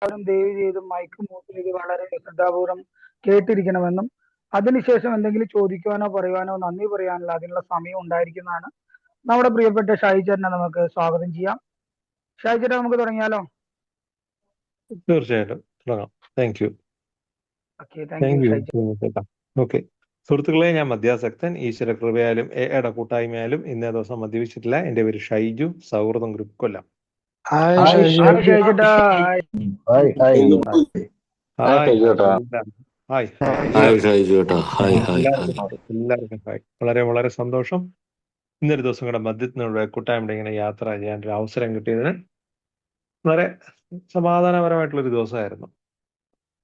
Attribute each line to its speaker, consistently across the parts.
Speaker 1: എല്ലാവരും ദയവ് ചെയ്ത് മൈക്ക് മ്യൂട്ട് ചെയ്ത് വളരെ ശ്രദ്ധാപൂർവം കേട്ടിരിക്കണമെന്നും അതിനുശേഷം എന്തെങ്കിലും ചോദിക്കുവാനോ പറയുവാനോ നന്ദി പറയാനുള്ള അതിനുള്ള സമയം ഉണ്ടായിരിക്കുന്നതാണ്. നമ്മുടെ പ്രിയപ്പെട്ട ഷാഹിച്ചേട്ടനെ നമുക്ക് സ്വാഗതം ചെയ്യാം. ഷാഹിച്ചേട്ടൻ, നമുക്ക് തുടങ്ങിയാലോ?
Speaker 2: തീർച്ചയായിട്ടും തുടങ്ങാം. Thank you.
Speaker 1: Okay, thank you
Speaker 2: thank you
Speaker 1: ഷാഹിച്ചേട്ടൻ.
Speaker 2: കേട്ടോ. ഓക്കെ, സുഹൃത്തുക്കളെ, ഞാൻ മദ്യാസക്തൻ. ഈശ്വര കൃപയാലും എയുടെ കൂട്ടായ്മയാലും ഇന്നേ ദിവസം മദ്യപിച്ചിട്ടില്ല. എൻ്റെ പേര് ഷൈജു, സൗഹൃദം group, Kollam.
Speaker 3: Hi
Speaker 1: hi
Speaker 3: Shaiju.
Speaker 1: Hi ഷാഹിച്ചേട്ടാ. Hi.
Speaker 3: Hi hi
Speaker 2: hi
Speaker 3: hi
Speaker 2: hi
Speaker 3: Shaiju ചേട്ടാ.
Speaker 2: എല്ലാവർക്കും ഹായ് ഹായ്
Speaker 3: ഹായ്
Speaker 2: എല്ലാവർക്കും
Speaker 3: ഷൈജു ചേട്ടാ. Hi hi hi.
Speaker 2: എല്ലാവർക്കും ഹായ്. വളരെ വളരെ സന്തോഷം. ഇന്നൊരു ദിവസം കൂടെ മദ്യത്തിനുള്ള കൂട്ടായ്മയുടെ ഇങ്ങനെ യാത്ര ചെയ്യാൻ ഒരു അവസരം കിട്ടിയതിന് വളരെ സമാധാനപരമായിട്ടുള്ളൊരു ദിവസമായിരുന്നു.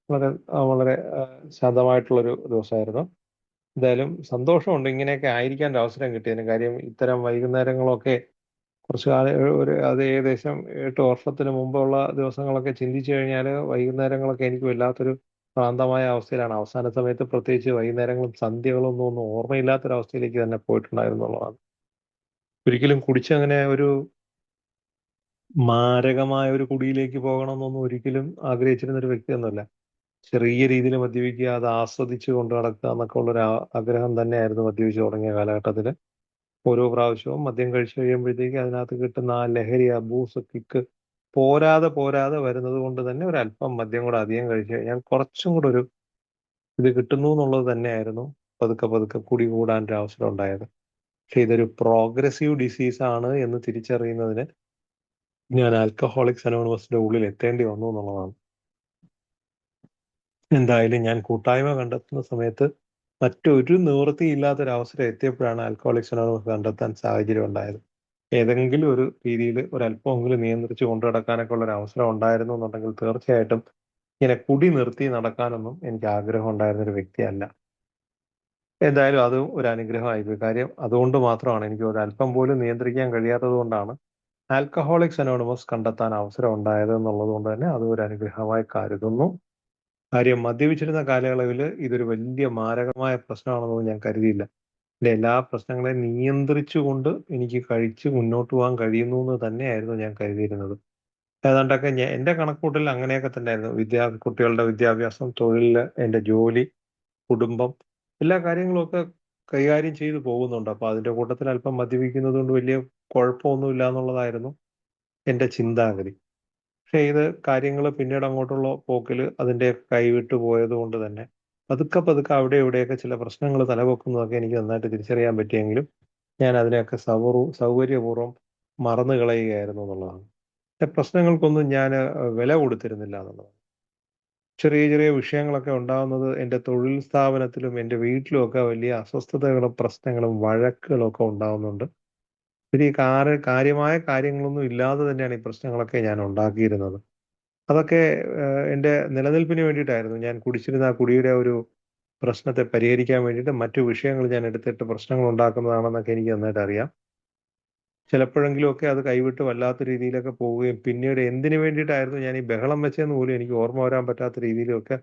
Speaker 2: വളരെ വളരെ ശാന്തമായിട്ടുള്ളൊരു ദിവസമായിരുന്നു. എന്തായാലും സന്തോഷമുണ്ട് ഇങ്ങനെയൊക്കെ ആയിരിക്കാൻ ഒരു അവസരം കിട്ടിയതിന്. കാര്യം ഇത്തരം വൈകുന്നേരങ്ങളൊക്കെ കുറച്ച് അത് ഏകദേശം 8 വർഷത്തിന് മുമ്പുള്ള ദിവസങ്ങളൊക്കെ ചിന്തിച്ചു കഴിഞ്ഞാൽ വൈകുന്നേരങ്ങളൊക്കെ എനിക്ക് വല്ലാത്തൊരു ഭ്രാന്തമായ അവസ്ഥയിലാണ്. അവസാന സമയത്ത് പ്രത്യേകിച്ച് വൈകുന്നേരങ്ങളും സന്ധ്യകളും ഒന്നും ഓർമ്മയില്ലാത്തൊരവസ്ഥയിലേക്ക് തന്നെ പോയിട്ടുണ്ടായിരുന്നുള്ളതാണ്. ഒരിക്കലും കുടിച്ചങ്ങനെ ഒരു മാരകമായ ഒരു കുടിയിലേക്ക് പോകണമെന്നൊന്നും ഒരിക്കലും ആഗ്രഹിച്ചിരുന്ന ഒരു വ്യക്തിയൊന്നുമല്ല. ചെറിയ രീതിയിൽ മദ്യപിക്കുക, അത് ആസ്വദിച്ച് കൊണ്ട് നടക്കുക എന്നൊക്കെ ഉള്ളൊരു ആഗ്രഹം തന്നെയായിരുന്നു മദ്യപിച്ച് തുടങ്ങിയ കാലഘട്ടത്തിൽ. ഓരോ പ്രാവശ്യവും മദ്യം കഴിച്ചു കഴിയുമ്പോഴത്തേക്ക് അതിനകത്ത് കിട്ടുന്ന ആ ലഹരി, ആ ബൂസ് കിക്ക് പോരാതെ വരുന്നത് കൊണ്ട് തന്നെ ഒരല്പം മദ്യം കൂടെ അധികം കഴിച്ചു കഴിഞ്ഞാൽ കുറച്ചും കൂടെ ഒരു ഇത് കിട്ടുന്നു എന്നുള്ളത് തന്നെയായിരുന്നു പതുക്കെ പതുക്കെ കുടി കൂടാൻ ഒരു അവസരം ഉണ്ടായത്. പക്ഷെ ഇതൊരു പ്രോഗ്രസീവ് ഡിസീസ് ആണ് എന്ന് തിരിച്ചറിയുന്നതിന് ഞാൻ ആൽക്കഹോളിക്സ് അനോണിമസിന്റെ ഉള്ളിൽ എത്തേണ്ടി വന്നു എന്നുള്ളതാണ്. എന്തായാലും ഞാൻ കൂട്ടായ്മ കണ്ടെത്തുന്ന സമയത്ത് മറ്റൊരു നിവൃത്തിയില്ലാത്തൊരവസരം എത്തിയപ്പോഴാണ് ആൽക്കഹോളിക്സ് അനോണിമസ് കണ്ടെത്താൻ സാഹചര്യം ഉണ്ടായത്. ഏതെങ്കിലും ഒരു രീതിയിൽ ഒരല്പമെങ്കിലും നിയന്ത്രിച്ച് കൊണ്ടു നടക്കാനൊക്കെ ഉള്ള ഒരു അവസരം ഉണ്ടായിരുന്നു എന്നുണ്ടെങ്കിൽ തീർച്ചയായിട്ടും ഇങ്ങനെ കുടി നിർത്തി നടക്കാനൊന്നും എനിക്ക് ആഗ്രഹം ഉണ്ടായിരുന്ന ഒരു വ്യക്തിയല്ല. എന്തായാലും അത് ഒരു അനുഗ്രഹമായിപ്പോയി. കാര്യം അതുകൊണ്ട് മാത്രമാണ് എനിക്ക് ഒരല്പം പോലും നിയന്ത്രിക്കാൻ കഴിയാത്തത് കൊണ്ടാണ് ആൽക്കഹോളിക്സ് അനോണിമസ് കണ്ടെത്താൻ അവസരം ഉണ്ടായത് എന്നുള്ളത് കൊണ്ട് തന്നെ അത് ഒരു അനുഗ്രഹമായി കരുതുന്നു. കാര്യം മദ്യപിച്ചിരുന്ന കാലയളവിൽ ഇതൊരു വലിയ മാരകമായ പ്രശ്നമാണെന്നൊന്നും ഞാൻ കരുതിയില്ല. എൻ്റെ എല്ലാ പ്രശ്നങ്ങളെയും നിയന്ത്രിച്ചുകൊണ്ട് എനിക്ക് കഴിച്ച് മുന്നോട്ട് പോകാൻ കഴിയുന്നു എന്ന് തന്നെയായിരുന്നു ഞാൻ കരുതിയിരുന്നത്. ഏതാണ്ടൊക്കെ എൻ്റെ കണക്കൂട്ടൽ അങ്ങനെയൊക്കെ തന്നെയായിരുന്നു. കുട്ടികളുടെ വിദ്യാഭ്യാസം, തൊഴിൽ, എൻ്റെ ജോലി, കുടുംബം, എല്ലാ കാര്യങ്ങളും ഒക്കെ കൈകാര്യം ചെയ്തു പോകുന്നുണ്ട്. അപ്പൊ അതിന്റെ കൂട്ടത്തിൽ അല്പം മദ്യപിക്കുന്നത് കൊണ്ട് വലിയ കുഴപ്പമൊന്നുമില്ല എന്നുള്ളതായിരുന്നു എൻ്റെ ചിന്താഗതി. പക്ഷെ ഇത് കാര്യങ്ങൾ പിന്നീട് അങ്ങോട്ടുള്ള പോക്കിൽ അതിന്റെ കൈവിട്ടു പോയത് കൊണ്ട് തന്നെ പതുക്കെ പതുക്കെ അവിടെ ഇവിടെയൊക്കെ ചില പ്രശ്നങ്ങൾ തലപൊക്കുന്നതൊക്കെ എനിക്ക് നന്നായിട്ട് തിരിച്ചറിയാൻ പറ്റിയെങ്കിലും ഞാൻ അതിനെയൊക്കെ സൗകര്യപൂർവ്വം മറന്നു കളയുകയായിരുന്നു എന്നുള്ളതാണ്. പക്ഷെ പ്രശ്നങ്ങൾക്കൊന്നും ഞാൻ വില കൊടുത്തിരുന്നില്ല എന്നുള്ളതാണ്. ചെറിയ ചെറിയ വിഷയങ്ങളൊക്കെ ഉണ്ടാകുന്നത് എൻ്റെ തൊഴിൽ സ്ഥാപനത്തിലും എൻ്റെ വീട്ടിലും ഒക്കെ വലിയ അസ്വസ്ഥതകളും പ്രശ്നങ്ങളും വഴക്കുകളും ഒക്കെ ഉണ്ടാകുന്നുണ്ട്. വലിയ കാര്യമായ കാര്യങ്ങളൊന്നും ഇല്ലാതെ തന്നെയാണ് ഈ പ്രശ്നങ്ങളൊക്കെ ഞാൻ ഉണ്ടാക്കിയിരുന്നത്. അതൊക്കെ എൻ്റെ നിലനിൽപ്പിന് വേണ്ടിയിട്ടായിരുന്നു. ഞാൻ കുടിച്ചിരുന്ന ആ കുടിയുടെ ഒരു പ്രശ്നത്തെ പരിഹരിക്കാൻ വേണ്ടിയിട്ട് മറ്റു വിഷയങ്ങൾ ഞാൻ എടുത്തിട്ട് പ്രശ്നങ്ങൾ ഉണ്ടാക്കുന്നതാണെന്നൊക്കെ എനിക്ക് നന്നായിട്ട് അറിയാം. ചിലപ്പോഴെങ്കിലും ഒക്കെ അത് കൈവിട്ട് വല്ലാത്ത രീതിയിലൊക്കെ പോവുകയും പിന്നീട് എന്തിനു വേണ്ടിയിട്ടായിരുന്നു ഞാൻ ഈ ബഹളം വെച്ചതെന്ന് പോലും എനിക്ക് ഓർമ്മ വരാൻ പറ്റാത്ത രീതിയിലൊക്കെ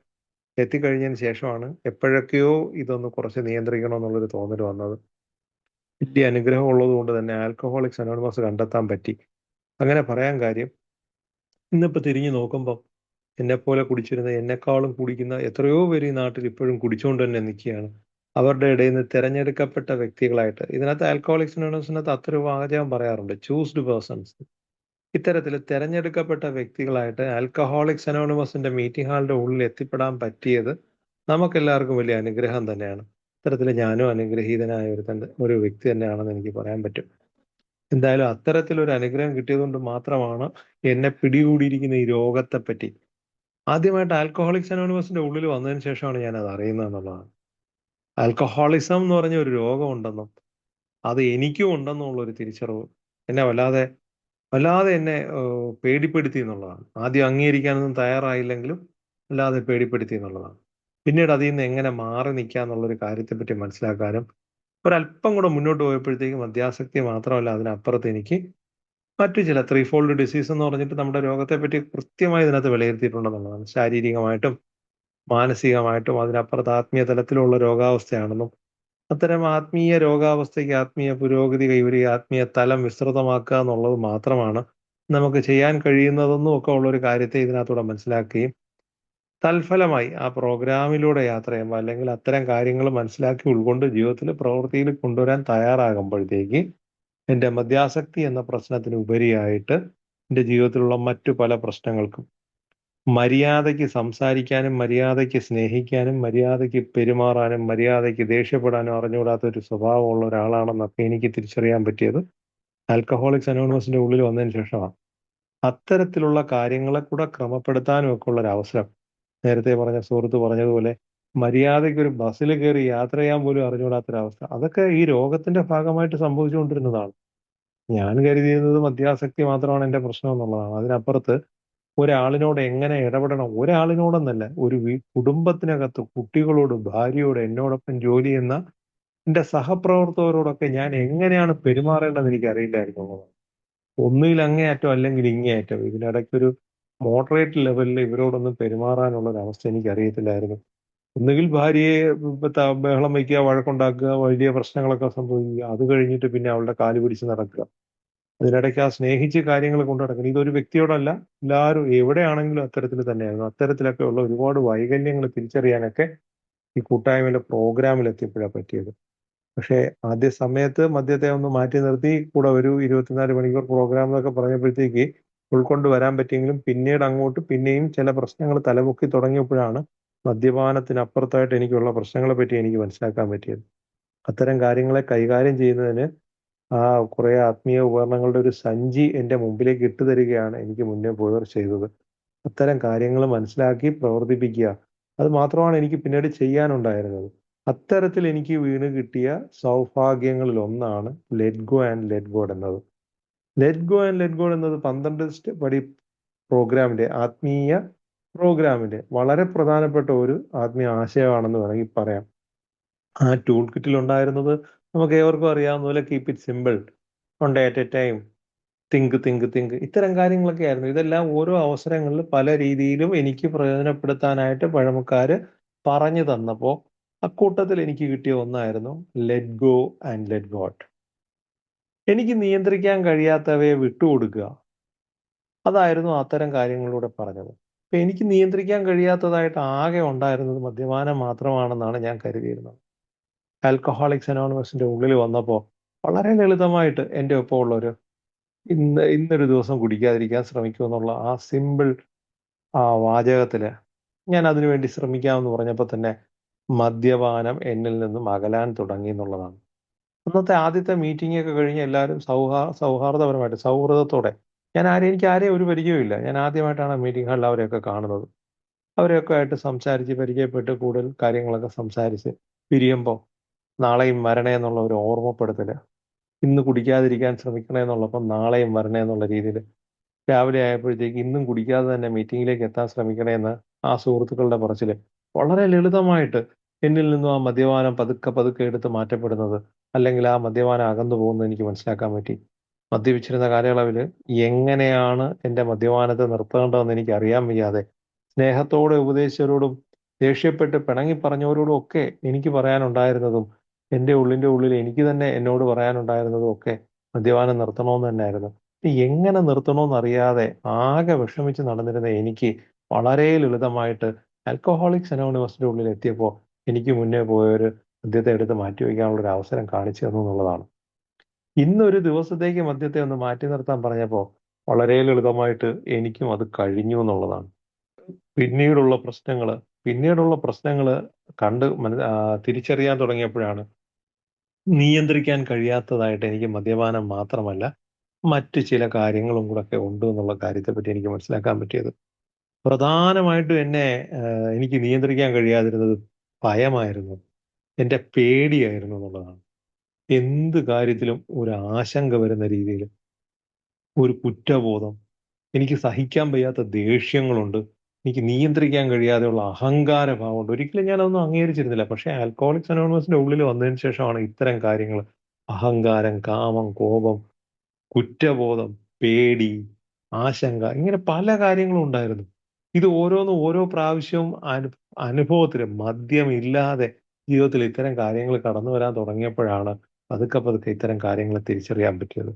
Speaker 2: എത്തിക്കഴിഞ്ഞതിന് ശേഷമാണ് എപ്പോഴൊക്കെയോ ഇതൊന്ന് കുറച്ച് നിയന്ത്രിക്കണം എന്നുള്ളൊരു തോന്നൽ വന്നത്. വലിയ അനുഗ്രഹം ഉള്ളത് കൊണ്ട് തന്നെ ആൽക്കഹോളിക്സ് അനോണിമസ് കണ്ടെത്താൻ പറ്റി. അങ്ങനെ പറയാൻ കാര്യം, ഇന്നിപ്പോൾ തിരിഞ്ഞു നോക്കുമ്പോൾ എന്നെപ്പോലെ കുടിച്ചിരുന്ന, എന്നെക്കാളും കുടിക്കുന്ന എത്രയോ പേര് ഈ നാട്ടിൽ ഇപ്പോഴും കുടിച്ചുകൊണ്ട് തന്നെ നിൽക്കുകയാണ്. അവരുടെ ഇടയിൽ നിന്ന് തിരഞ്ഞെടുക്കപ്പെട്ട വ്യക്തികളായിട്ട്, ഇതിനകത്ത് ആൽക്കഹോളിക്സ് അനോണിമസിനകത്ത് അത്ര വാചകം പറയാറുണ്ട്, ചൂസ്ഡ് പേഴ്സൺസ്. ഇത്തരത്തിൽ തിരഞ്ഞെടുക്കപ്പെട്ട വ്യക്തികളായിട്ട് ആൽക്കഹോളിക്സ് അനോണിമസിന്റെ മീറ്റിംഗ് ഹാളിന്റെ ഉള്ളിൽ എത്തിപ്പെടാൻ പറ്റിയത് നമുക്കെല്ലാവർക്കും വലിയ അനുഗ്രഹം തന്നെയാണ്. ഇത്തരത്തിൽ ഞാനും അനുഗ്രഹീതനായ ഒരു വ്യക്തി തന്നെയാണെന്ന് എനിക്ക് പറയാൻ പറ്റും. എന്തായാലും അത്തരത്തിലൊരു അനുഗ്രഹം കിട്ടിയതുകൊണ്ട് മാത്രമാണ് എന്നെ പിടികൂടിയിരിക്കുന്ന ഈ രോഗത്തെ പറ്റി ആദ്യമായിട്ട് ആൽക്കഹോളിക്സ് അനോണിമസിന്റെ ഉള്ളിൽ വന്നതിന് ശേഷമാണ് ഞാൻ അത് അറിയുന്നത് എന്നുള്ളതാണ്. ആൽക്കഹോളിസം എന്ന് പറഞ്ഞ ഒരു രോഗമുണ്ടെന്നും അത് എനിക്കും ഉണ്ടെന്നുള്ള ഒരു തിരിച്ചറിവ് എന്നെ വല്ലാതെ വല്ലാതെ എന്നെ പേടിപ്പെടുത്തി എന്നുള്ളതാണ്. ആദ്യം അംഗീകരിക്കാനൊന്നും തയ്യാറായില്ലെങ്കിലും വല്ലാതെ പേടിപ്പെടുത്തി എന്നുള്ളതാണ്. പിന്നീട് അതിൽ നിന്ന് എങ്ങനെ മാറി നിൽക്കുക എന്നുള്ളൊരു കാര്യത്തെപ്പറ്റി മനസ്സിലാക്കാനും ഒരല്പം കൂടെ മുന്നോട്ട് പോയപ്പോഴത്തേക്കും മദ്യാസക്തി മാത്രമല്ല അതിനപ്പുറത്ത് എനിക്ക് മറ്റു ചില ത്രീ ഫോൾഡ് ഡിസീസ് എന്ന് പറഞ്ഞിട്ട് നമ്മുടെ രോഗത്തെ പറ്റി കൃത്യമായി ഇതിനകത്ത് വിലയിരുത്തിയിട്ടുണ്ടെന്നുള്ളതാണ്. ശാരീരികമായിട്ടും മാനസികമായിട്ടും അതിനപ്പുറത്ത് ആത്മീയ തലത്തിലുള്ള രോഗാവസ്ഥയാണെന്നും അത്തരം ആത്മീയ രോഗാവസ്ഥയ്ക്ക് ആത്മീയ പുരോഗതി കൈവരിക, ആത്മീയ തലം വിസ്തൃതമാക്കുക എന്നുള്ളത് മാത്രമാണ് നമുക്ക് ചെയ്യാൻ കഴിയുന്നതെന്നും ഒക്കെ ഉള്ളൊരു കാര്യത്തെ ഇതിനകത്തൂടെ മനസ്സിലാക്കുകയും തൽഫലമായി ആ പ്രോഗ്രാമിലൂടെ യാത്ര ചെയ്യുമ്പോൾ അല്ലെങ്കിൽ അത്തരം കാര്യങ്ങൾ മനസ്സിലാക്കി ഉൾക്കൊണ്ട് ജീവിതത്തിൽ പ്രവൃത്തിയിൽ കൊണ്ടുവരാൻ തയ്യാറാകുമ്പോഴത്തേക്ക് എൻ്റെ മദ്യാസക്തി എന്ന പ്രശ്നത്തിന് ഉപരിയായിട്ട് എൻ്റെ ജീവിതത്തിലുള്ള മറ്റു പല പ്രശ്നങ്ങൾക്കും മര്യാദയ്ക്ക് സംസാരിക്കാനും മര്യാദയ്ക്ക് സ്നേഹിക്കാനും മര്യാദയ്ക്ക് പെരുമാറാനും മര്യാദയ്ക്ക് ദേഷ്യപ്പെടാനും അറിഞ്ഞുകൂടാത്ത ഒരു സ്വഭാവമുള്ള ഒരാളാണെന്നൊക്കെ എനിക്ക് തിരിച്ചറിയാൻ പറ്റിയത് ആൽക്കഹോളിക്സ് അനോണിമസിന്റെ ഉള്ളിൽ വന്നതിന് ശേഷമാണ്. അത്തരത്തിലുള്ള കാര്യങ്ങളെ കൂടെ ക്രമപ്പെടുത്താനും ഒക്കെ ഉള്ള ഒരു അവസരം നേരത്തെ പറഞ്ഞ സുഹൃത്ത് പറഞ്ഞതുപോലെ മര്യാദയ്ക്ക് ഒരു ബസ്സിൽ കയറി യാത്ര ചെയ്യാൻ പോലും അറിഞ്ഞുകൂടാത്തൊരവസ്ഥ, അതൊക്കെ ഈ രോഗത്തിന്റെ ഭാഗമായിട്ട് സംഭവിച്ചുകൊണ്ടിരുന്നതാണ്. ഞാൻ കരുതിയിരുന്നത് മദ്യാസക്തി മാത്രമാണ് എൻ്റെ പ്രശ്നം എന്നുള്ളതാണ്. അതിനപ്പുറത്ത് ഒരാളിനോട് എങ്ങനെ ഇടപെടണം, ഒരാളിനോടെന്നല്ല, ഒരു കുടുംബത്തിനകത്ത് കുട്ടികളോട്, ഭാര്യയോട്, എന്നോടൊപ്പം ജോലി ചെയ്യുന്ന എൻ്റെ സഹപ്രവർത്തകരോടൊക്കെ ഞാൻ എങ്ങനെയാണ് പെരുമാറേണ്ടത് എനിക്ക് അറിയില്ലായിരുന്നു എന്നുള്ളതാണ്. ഒന്നുകിൽ അങ്ങേയറ്റം അല്ലെങ്കിൽ ഇങ്ങേയറ്റം. ഇതിനിടയ്ക്കൊരു മോഡറേറ്റ് ലെവലിൽ ഇവരോടൊന്നും പെരുമാറാനുള്ള ഒരു അവസ്ഥ എനിക്ക് അറിയത്തില്ലായിരുന്നു. ഒന്നുകിൽ ഭാര്യയെ ബഹളം വയ്ക്കുക, വഴക്കുണ്ടാക്കുക, വലിയ പ്രശ്നങ്ങളൊക്കെ സംഭവിക്കുക, അത് കഴിഞ്ഞിട്ട് പിന്നെ അവളുടെ കാല് പിടിച്ച് നടക്കുക. അതിനിടയ്ക്ക് ആ സ്നേഹിച്ച് കാര്യങ്ങൾ കൊണ്ടു നടക്കുന്നത് ഇതൊരു വ്യക്തിയോടല്ല, എല്ലാവരും എവിടെയാണെങ്കിലും അത്തരത്തിൽ തന്നെയായിരുന്നു. അത്തരത്തിലൊക്കെ ഉള്ള ഒരുപാട് വൈകല്യങ്ങൾ തിരിച്ചറിയാനൊക്കെ ഈ കൂട്ടായ്മയിലെ പ്രോഗ്രാമിൽ എത്തിയപ്പോഴാണ് പറ്റിയത്. പക്ഷേ ആദ്യ സമയത്ത് മദ്യത്തെ ഒന്ന് മാറ്റി നിർത്തി കൂടെ ഒരു 24 മണിക്കൂർ പ്രോഗ്രാം എന്നൊക്കെ പറഞ്ഞപ്പോഴത്തേക്ക് ഉൾക്കൊണ്ട് വരാൻ പറ്റിയെങ്കിലും പിന്നീട് അങ്ങോട്ട് പിന്നെയും ചില പ്രശ്നങ്ങൾ തലപൊക്കി തുടങ്ങിയപ്പോഴാണ് മദ്യപാനത്തിനപ്പുറത്തായിട്ട് എനിക്കുള്ള പ്രശ്നങ്ങളെ പറ്റി എനിക്ക് മനസ്സിലാക്കാൻ പറ്റിയത്. അത്തരം കാര്യങ്ങളെ കൈകാര്യം ചെയ്യുന്നതിന് ആ കുറെ ആത്മീയ ഉപകരണങ്ങളുടെ ഒരു സഞ്ചി എൻ്റെ മുമ്പിലേക്ക് ഇട്ടു തരികയാണ് എനിക്ക് മുന്നേ പോയവർ ചെയ്തത്. അത്തരം കാര്യങ്ങൾ മനസ്സിലാക്കി പ്രവർത്തിപ്പിക്കുക, അത് മാത്രമാണ് എനിക്ക് പിന്നീട് ചെയ്യാനുണ്ടായിരുന്നത്. അത്തരത്തിൽ എനിക്ക് വീണ് കിട്ടിയ സൗഭാഗ്യങ്ങളിൽ ഒന്നാണ് let go and let god എന്നത്. Let go and let god എന്നത് 12 പടി പ്രോഗ്രാമിന്റെ, ആത്മീയ പ്രോഗ്രാമിന്റെ വളരെ പ്രധാനപ്പെട്ട ഒരു ആത്മീയ ആശയമാണെന്ന് വേണമെങ്കിൽ പറയാം. ആ ടൂൾ കിറ്റിൽ ഉണ്ടായിരുന്നത് നമുക്ക് ഏവർക്കും അറിയാവുന്ന പോലെ keep it simple, one day at A time, think think think, ഇത്തരം കാര്യങ്ങളൊക്കെ ആയിരുന്നു. ഇതെല്ലാം ഓരോ അവസരങ്ങളിൽ പല രീതിയിലും എനിക്ക് പ്രയോജനപ്പെടുത്താനായിട്ട് പഴമക്കാര് പറഞ്ഞു തന്നപ്പോൾ അക്കൂട്ടത്തിൽ എനിക്ക് കിട്ടിയ ഒന്നായിരുന്നു let go and let God. എനിക്ക് നിയന്ത്രിക്കാൻ കഴിയാത്തവയെ വിട്ടുകൊടുക്കുക, അതായിരുന്നു അത്തരം കാര്യങ്ങളിലൂടെ പറഞ്ഞത്. അപ്പൊ എനിക്ക് നിയന്ത്രിക്കാൻ കഴിയാത്തതായിട്ട് ആകെ ഉണ്ടായിരുന്നത് മദ്യപാനം മാത്രമാണെന്നാണ് ഞാൻ കരുതിയിരുന്നത്. ആൽക്കഹോളിക്സ് അനോണിമസിന്റെ ഉള്ളിൽ വന്നപ്പോൾ വളരെ ലളിതമായിട്ട് എൻ്റെ ഒപ്പം ഉള്ളൊരു ഇന്നൊരു ദിവസം കുടിക്കാതിരിക്കാൻ ശ്രമിക്കുമെന്നുള്ള ആ സിമ്പിൾ വാചകത്തില് ഞാൻ അതിനുവേണ്ടി ശ്രമിക്കാമെന്ന് പറഞ്ഞപ്പോൾ തന്നെ മദ്യപാനം എന്നിൽ നിന്നും അകലാൻ തുടങ്ങി എന്നുള്ളതാണ്. അന്നത്തെ ആദ്യത്തെ മീറ്റിംഗ് ഒക്കെ കഴിഞ്ഞ് എല്ലാവരും സൗഹാർദ്ദപരമായിട്ട് സൗഹൃദത്തോടെ, എനിക്ക് ആരെയും ഒരു പരിചയമില്ല, ഞാൻ ആദ്യമായിട്ടാണ് മീറ്റിംഗ് ഹാളിൽ അവരെയൊക്കെ കാണുന്നത്. അവരെയൊക്കെ ആയിട്ട് സംസാരിച്ച് പരിചയപ്പെട്ട് കൂടുതൽ കാര്യങ്ങളൊക്കെ സംസാരിച്ച് പിരിയുമ്പോൾ നാളെയും വരണേ എന്നുള്ള ഒരു ഓർമ്മപ്പെടുത്തല്, ഇന്ന് കുടിക്കാതിരിക്കാൻ ശ്രമിക്കണേ എന്നുള്ളപ്പം നാളെയും വരണേ എന്നുള്ള രീതിയിൽ രാവിലെ ആയപ്പോഴത്തേക്ക് ഇന്നും കുടിക്കാതെ തന്നെ മീറ്റിങ്ങിലേക്ക് എത്താൻ ശ്രമിക്കണേന്ന് ആ സുഹൃത്തുക്കളുടെ പറച്ചില് വളരെ ലളിതമായിട്ട് എന്നിൽ നിന്നും ആ മദ്യപാനം പതുക്കെ പതുക്കെ എടുത്ത് മാറ്റപ്പെടുന്നത്, അല്ലെങ്കിൽ ആ മദ്യപാനം അകന്നു പോകുന്നത് എനിക്ക് മനസ്സിലാക്കാൻ പറ്റി. മദ്യപിച്ചിരുന്ന കാലയളവിൽ എങ്ങനെയാണ് എൻ്റെ മദ്യപാനത്തെ നിർത്തേണ്ടതെന്ന് എനിക്ക് അറിയാൻ വയ്യാതെ സ്നേഹത്തോടെ ഉപദേശിച്ചവരോടും ദേഷ്യപ്പെട്ട് പിണങ്ങി പറഞ്ഞവരോടും ഒക്കെ എനിക്ക് പറയാനുണ്ടായിരുന്നതും എൻ്റെ ഉള്ളിൻ്റെ ഉള്ളിൽ എനിക്ക് തന്നെ എന്നോട് പറയാനുണ്ടായിരുന്നതും ഒക്കെ മദ്യപാനം നിർത്തണമെന്ന് തന്നെയായിരുന്നു. എങ്ങനെ നിർത്തണമെന്നറിയാതെ ആകെ വിഷമിച്ച് നടന്നിരുന്ന എനിക്ക് വളരെ ലളിതമായിട്ട് ആൽക്കഹോളിക്സ് അനോണിമസിന്റെ ഉള്ളിൽ എത്തിയപ്പോൾ എനിക്ക് മുന്നേ പോയൊരു മദ്യത്തെ എടുത്ത് മാറ്റിവെക്കാനുള്ള ഒരു അവസരം കാണിച്ചു തന്നു എന്നുള്ളതാണ്. ഇന്നൊരു ദിവസത്തേക്ക് മദ്യത്തെ ഒന്ന് മാറ്റി നിർത്താൻ പറഞ്ഞപ്പോൾ വളരെ ലളിതമായിട്ട് എനിക്കും അത് കഴിഞ്ഞു എന്നുള്ളതാണ്. പിന്നീടുള്ള പ്രശ്നങ്ങള് കണ്ട് തിരിച്ചറിയാൻ തുടങ്ങിയപ്പോഴാണ് നിയന്ത്രിക്കാൻ കഴിയാത്തതായിട്ട് എനിക്ക് മദ്യപാനം മാത്രമല്ല മറ്റ് ചില കാര്യങ്ങളും കൂടെ ഒക്കെ ഉണ്ട് എന്നുള്ള കാര്യത്തെപ്പറ്റി എനിക്ക് മനസ്സിലാക്കാൻ പറ്റിയത്. പ്രധാനമായിട്ടും എനിക്ക് നിയന്ത്രിക്കാൻ കഴിയാതിരുന്നത് ഭയമായിരുന്നു, എൻ്റെ പേടിയായിരുന്നു എന്നുള്ളതാണ്. എന്ത് കാര്യത്തിലും ഒരു ആശങ്ക വരുന്ന രീതിയിൽ ഒരു കുറ്റബോധം, എനിക്ക് സഹിക്കാൻ വയ്യാത്ത ദേഷ്യങ്ങളുണ്ട്, എനിക്ക് നിയന്ത്രിക്കാൻ കഴിയാതെയുള്ള അഹങ്കാര ഭാവമുണ്ട്. ഒരിക്കലും ഞാനതൊന്നും അംഗീകരിച്ചിരുന്നില്ല. പക്ഷേ ആൽക്കഹോളിക്സ് അനോണിമസിന്റെ ഉള്ളിൽ വന്നതിന് ശേഷമാണ് ഇത്തരം കാര്യങ്ങൾ, അഹങ്കാരം, കാമം, കോപം, കുറ്റബോധം, പേടി, ആശങ്ക, ഇങ്ങനെ പല കാര്യങ്ങളും ഉണ്ടായിരുന്നു. ഇത് ഓരോന്നും ഓരോ പ്രാവശ്യവും അനുഭവത്തിൽ മദ്യമില്ലാതെ ജീവിതത്തിൽ ഇത്തരം കാര്യങ്ങൾ കടന്നു വരാൻ തുടങ്ങിയപ്പോഴാണ് പതുക്കെ പതുക്കെ ഇത്തരം കാര്യങ്ങൾ തിരിച്ചറിയാൻ പറ്റിയത്.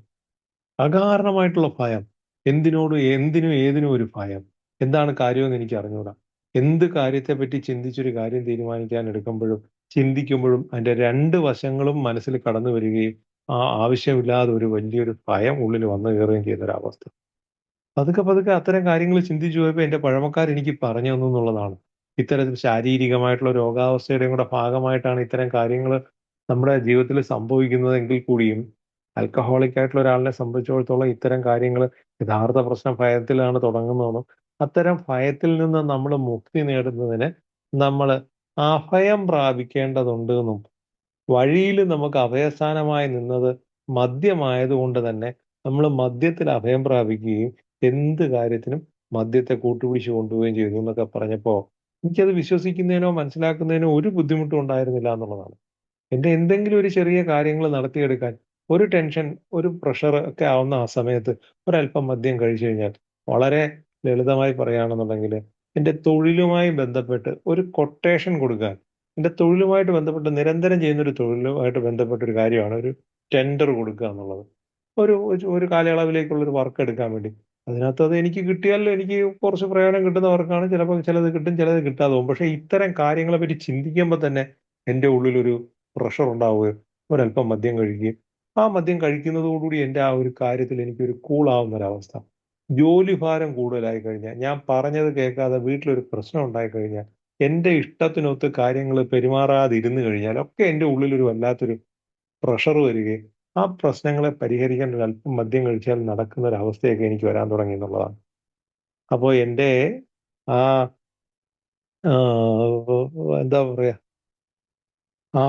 Speaker 2: അകാരണമായിട്ടുള്ള ഭയം, എന്തിനും ഏതിനും ഒരു ഭയം. എന്താണ് കാര്യമെന്ന് എനിക്ക് അറിഞ്ഞുകൂടാ. എന്ത് കാര്യത്തെപ്പറ്റി ചിന്തിച്ചൊരു കാര്യം തീരുമാനിക്കാൻ എടുക്കുമ്പോഴും ചിന്തിക്കുമ്പോഴും അതിന്റെ രണ്ട് വശങ്ങളും മനസ്സിൽ കടന്നു വരികയും ആവശ്യമില്ലാതെ ഒരു വലിയൊരു ഭയം ഉള്ളിൽ വന്നു കയറുകയും ചെയ്തൊരവസ്ഥ. പതുക്കെ പതുക്കെ അത്തരം കാര്യങ്ങൾ ചിന്തിച്ചു പോയപ്പോൾ എന്റെ പഴമക്കാർ എനിക്ക് പറഞ്ഞു തന്നു എന്നുള്ളതാണ്. ഇത്തരത്തിൽ ശാരീരികമായിട്ടുള്ള രോഗാവസ്ഥയുടെയും കൂടെ ഭാഗമായിട്ടാണ് ഇത്തരം കാര്യങ്ങൾ നമ്മുടെ ജീവിതത്തിൽ സംഭവിക്കുന്നതെങ്കിൽ കൂടിയും ആൽക്കഹോളിക് ആയിട്ടുള്ള ഒരാളിനെ സംബന്ധിച്ചിടത്തോളം ഇത്തരം കാര്യങ്ങൾ യഥാർത്ഥ പ്രശ്നം ഭയത്തിലാണ് തുടങ്ങുന്നതെന്നും അത്തരം ഭയത്തിൽ നിന്ന് നമ്മൾ മുക്തി നേടുന്നതിന് നമ്മൾ അഭയം പ്രാപിക്കേണ്ടതുണ്ട് എന്നും വഴിയിൽ നമുക്ക് അഭയസ്ഥാനമായി നിന്നത് മദ്യമായതുകൊണ്ട് തന്നെ നമ്മൾ മദ്യത്തിൽ അഭയം പ്രാപിക്കുകയും എന്ത് കാര്യത്തിനും മദ്യത്തെ കൂട്ടുപിടിച്ച് കൊണ്ടുപോവുകയും ചെയ്തു എന്നൊക്കെ പറഞ്ഞപ്പോ എനിക്കത് വിശ്വസിക്കുന്നതിനോ മനസ്സിലാക്കുന്നതിനോ ഒരു ബുദ്ധിമുട്ടും ഉണ്ടായിരുന്നില്ല എന്നുള്ളതാണ്. എന്റെ എന്തെങ്കിലും ഒരു ചെറിയ കാര്യങ്ങൾ നടത്തിയെടുക്കാൻ ഒരു ടെൻഷൻ, ഒരു പ്രഷർ ഒക്കെ ആവുന്ന ആ സമയത്ത് ഒരല്പം മദ്യം കഴിച്ചു കഴിഞ്ഞാൽ, വളരെ ലളിതമായി പറയുകയാണെന്നുണ്ടെങ്കിൽ എന്റെ തൊഴിലുമായി ബന്ധപ്പെട്ട് ഒരു കൊട്ടേഷൻ കൊടുക്കാൻ, എന്റെ തൊഴിലുമായിട്ട് ബന്ധപ്പെട്ട് നിരന്തരം ചെയ്യുന്ന ഒരു തൊഴിലുമായിട്ട് ബന്ധപ്പെട്ട ഒരു കാര്യമാണ് ഒരു ടെൻഡർ കൊടുക്കുക എന്നുള്ളത്. ഒരു ഒരു കാലയളവിലേക്കുള്ള ഒരു വർക്ക് എടുക്കാൻ വേണ്ടി അതിനകത്ത് അത് എനിക്ക് കിട്ടിയാൽ എനിക്ക് കുറച്ച് പ്രയോജനം കിട്ടുന്ന വർക്കാണ്. ചിലപ്പോൾ ചിലത് കിട്ടും, ചിലത് കിട്ടാതെ പോകും. പക്ഷെ ഇത്തരം കാര്യങ്ങളെ പറ്റി ചിന്തിക്കുമ്പോൾ തന്നെ എൻ്റെ ഉള്ളിലൊരു പ്രഷർ ഉണ്ടാവുകയും ഒരല്പം മദ്യം കഴിക്കുകയും ആ മദ്യം കഴിക്കുന്നതോടുകൂടി എൻ്റെ ആ ഒരു കാര്യത്തിൽ എനിക്കൊരു കൂളാവുന്ന ഒരവസ്ഥ. ജോലി ഭാരം കൂടുതലായി കഴിഞ്ഞാൽ, ഞാൻ പറഞ്ഞത് കേൾക്കാതെ വീട്ടിലൊരു പ്രശ്നം ഉണ്ടായി കഴിഞ്ഞാൽ, എൻ്റെ ഇഷ്ടത്തിനൊത്ത് കാര്യങ്ങൾ പെരുമാറാതിരുന്നു കഴിഞ്ഞാൽ ഒക്കെ എൻ്റെ ഉള്ളിലൊരു വല്ലാത്തൊരു പ്രഷർ വരികയും ആ പ്രശ്നങ്ങളെ പരിഹരിക്കാൻ ഒരു അല്പം മദ്യം കഴിച്ചാൽ നടക്കുന്ന ഒരു അവസ്ഥയൊക്കെ എനിക്ക് വരാൻ തുടങ്ങി എന്നുള്ളതാണ്. അപ്പോൾ എൻ്റെ ആ ആ, എന്താ പറയാ ആ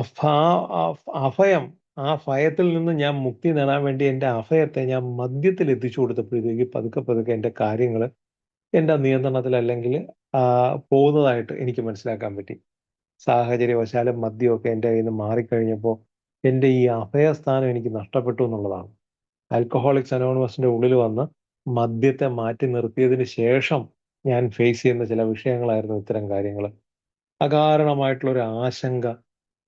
Speaker 2: അഭയം, ആ ഭയത്തിൽ നിന്ന് ഞാൻ മുക്തി നേടാൻ വേണ്ടി എൻ്റെ അഭയത്തെ ഞാൻ മദ്യത്തിൽ എത്തിച്ചു കൊടുത്തപ്പോഴത്തേക്ക് പതുക്കെ പതുക്കെ എൻ്റെ കാര്യങ്ങൾ എൻ്റെ നിയന്ത്രണത്തിൽ അല്ലെങ്കിൽ പോകുന്നതായിട്ട് എനിക്ക് മനസ്സിലാക്കാൻ പറ്റി. സാഹചര്യവശാലും മദ്യമൊക്കെ എൻ്റെ കയ്യിൽ നിന്ന് മാറിക്കഴിഞ്ഞപ്പോൾ എൻ്റെ ഈ അഭയസ്ഥാനം എനിക്ക് നഷ്ടപ്പെട്ടു എന്നുള്ളതാണ്. ആൽക്കഹോളിക്സ് അനോണിമസിന്റെ ഉള്ളിൽ വന്ന് മദ്യത്തെ മാറ്റി നിർത്തിയതിന് ശേഷം ഞാൻ ഫേസ് ചെയ്യുന്ന ചില വിഷയങ്ങളായിരുന്നു ഇത്തരം കാര്യങ്ങൾ. അകാരണമായിട്ടുള്ള ഒരു ആശങ്ക,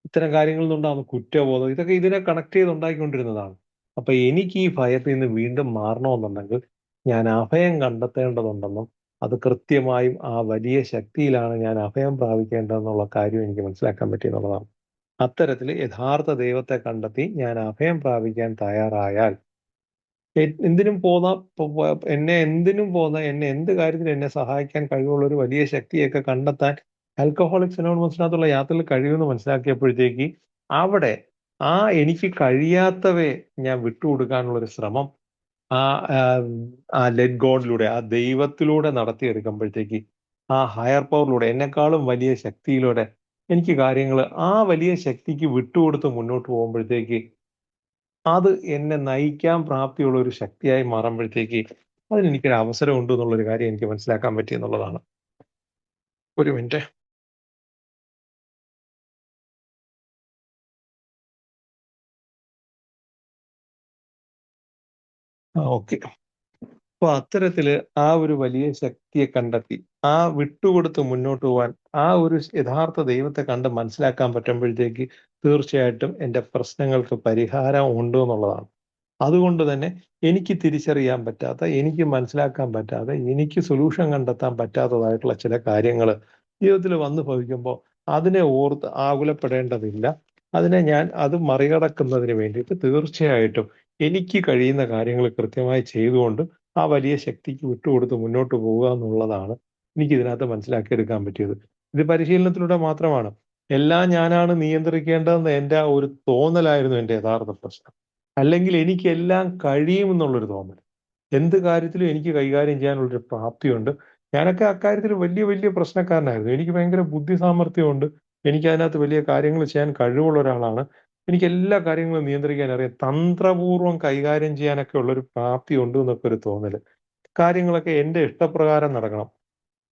Speaker 2: ഇത്തരം കാര്യങ്ങളിൽ നിന്നുണ്ടാകുന്ന കുറ്റബോധം, ഇതൊക്കെ ഇതിനെ കണക്ട് ചെയ്ത് ഉണ്ടാക്കിക്കൊണ്ടിരുന്നതാണ്. അപ്പൊ എനിക്ക് ഈ ഭയത്തിൽ നിന്ന് വീണ്ടും മാറണമെന്നുണ്ടെങ്കിൽ ഞാൻ അഭയം കണ്ടെത്തേണ്ടതുണ്ടെന്നും അത് കൃത്യമായും ആ വലിയ ശക്തിയിലാണ് ഞാൻ അഭയം പ്രാപിക്കേണ്ടതെന്നുള്ള കാര്യം എനിക്ക് മനസ്സിലാക്കാൻ പറ്റിയെന്നുള്ളതാണ്. അത്തരത്തിൽ യഥാർത്ഥ ദൈവത്തെ കണ്ടെത്തി ഞാൻ അഭയം പ്രാപിക്കാൻ തയ്യാറായാൽ എന്തിനും എന്നെ എന്ത് കാര്യത്തിൽ എന്നെ സഹായിക്കാൻ കഴിവുള്ള ഒരു വലിയ ശക്തിയൊക്കെ കണ്ടെത്താൻ ആൽക്കഹോളിക്സ് അനോണിമസിനകത്തുള്ള യാത്രയിൽ കഴിയുമെന്ന് മനസ്സിലാക്കിയപ്പോഴത്തേക്ക് അവിടെ എനിക്ക് കഴിയാത്തവയെ ഞാൻ വിട്ടുകൊടുക്കാനുള്ള ഒരു ശ്രമം ആ ആ ലെറ്റ് ഗോഡിലൂടെ, ആ ദൈവത്തിലൂടെ നടത്തിയെടുക്കുമ്പോഴത്തേക്ക്, ആ ഹയർ പവറിലൂടെ, എന്നെക്കാളും വലിയ ശക്തിയിലൂടെ എനിക്ക് കാര്യങ്ങൾ ആ വലിയ ശക്തിക്ക് വിട്ടുകൊടുത്ത് മുന്നോട്ട് പോകുമ്പോഴത്തേക്ക് അത് എന്നെ നയിക്കാൻ പ്രാപ്തിയുള്ള ഒരു ശക്തിയായി മാറുമ്പോഴത്തേക്ക് അതിനെനിക്കൊരു അവസരം ഉണ്ട് എന്നുള്ളൊരു കാര്യം എനിക്ക് മനസ്സിലാക്കാൻ പറ്റി എന്നുള്ളതാണ്. ഒരു മിനിറ്റ്. ഓക്കെ. അപ്പൊ അത്തരത്തില് ആ ഒരു വലിയ ശക്തിയെ കണ്ടെത്തി ആ വിട്ടുകൊടുത്ത് മുന്നോട്ട് പോകാൻ ആ ഒരു യഥാർത്ഥ ദൈവത്തെ കണ്ട് മനസ്സിലാക്കാൻ പറ്റുമ്പോഴത്തേക്ക് തീർച്ചയായിട്ടും എൻ്റെ പ്രശ്നങ്ങൾക്ക് പരിഹാരം ഉണ്ട് എന്നുള്ളതാണ്. അതുകൊണ്ട് തന്നെ എനിക്ക് തിരിച്ചറിയാൻ പറ്റാത്ത, എനിക്ക് മനസ്സിലാക്കാൻ പറ്റാതെ, എനിക്ക് സൊല്യൂഷൻ കണ്ടെത്താൻ പറ്റാത്തതായിട്ടുള്ള ചില കാര്യങ്ങൾ ജീവിതത്തിൽ വന്നു ഭവിക്കുമ്പോൾ അതിനെ ഓർത്ത് ആകുലപ്പെടേണ്ടതില്ല. അത് മറികടക്കുന്നതിന് വേണ്ടിയിട്ട് തീർച്ചയായിട്ടും എനിക്ക് കഴിയുന്ന കാര്യങ്ങൾ കൃത്യമായി ചെയ്തുകൊണ്ട് ആ വലിയ ശക്തിക്ക് വിട്ടുകൊടുത്ത് മുന്നോട്ട് പോവുക എന്നുള്ളതാണ് എനിക്ക് ഇതിനകത്ത് മനസ്സിലാക്കിയെടുക്കാൻ പറ്റിയത്. ഇത് പരിശീലനത്തിലൂടെ മാത്രമാണ്. എല്ലാം ഞാനാണ് നിയന്ത്രിക്കേണ്ടതെന്ന് എൻ്റെ ആ ഒരു തോന്നലായിരുന്നു എൻ്റെ യഥാർത്ഥ പ്രശ്നം. അല്ലെങ്കിൽ എനിക്കെല്ലാം കഴിയുമെന്നുള്ളൊരു തോന്നൽ. എന്ത് കാര്യത്തിലും എനിക്ക് കൈകാര്യം ചെയ്യാനുള്ളൊരു പ്രാപ്തിയുണ്ട്. ഞാനൊക്കെ അക്കാര്യത്തിൽ വലിയ വലിയ പ്രശ്നക്കാരനായിരുന്നു. എനിക്ക് ഭയങ്കര ബുദ്ധി സാമർഥ്യമുണ്ട്. എനിക്ക് അതിനകത്ത് വലിയ കാര്യങ്ങൾ ചെയ്യാൻ കഴിവുള്ള ഒരാളാണ്. എനിക്ക് എല്ലാ കാര്യങ്ങളും നിയന്ത്രിക്കാൻ അറിയാം. തന്ത്രപൂർവ്വം കൈകാര്യം ചെയ്യാനൊക്കെ ഉള്ളൊരു പ്രാപ്തി ഉണ്ട് എന്നൊക്കെ ഒരു തോന്നല്. കാര്യങ്ങളൊക്കെ എൻ്റെ ഇഷ്ടപ്രകാരം നടക്കണം.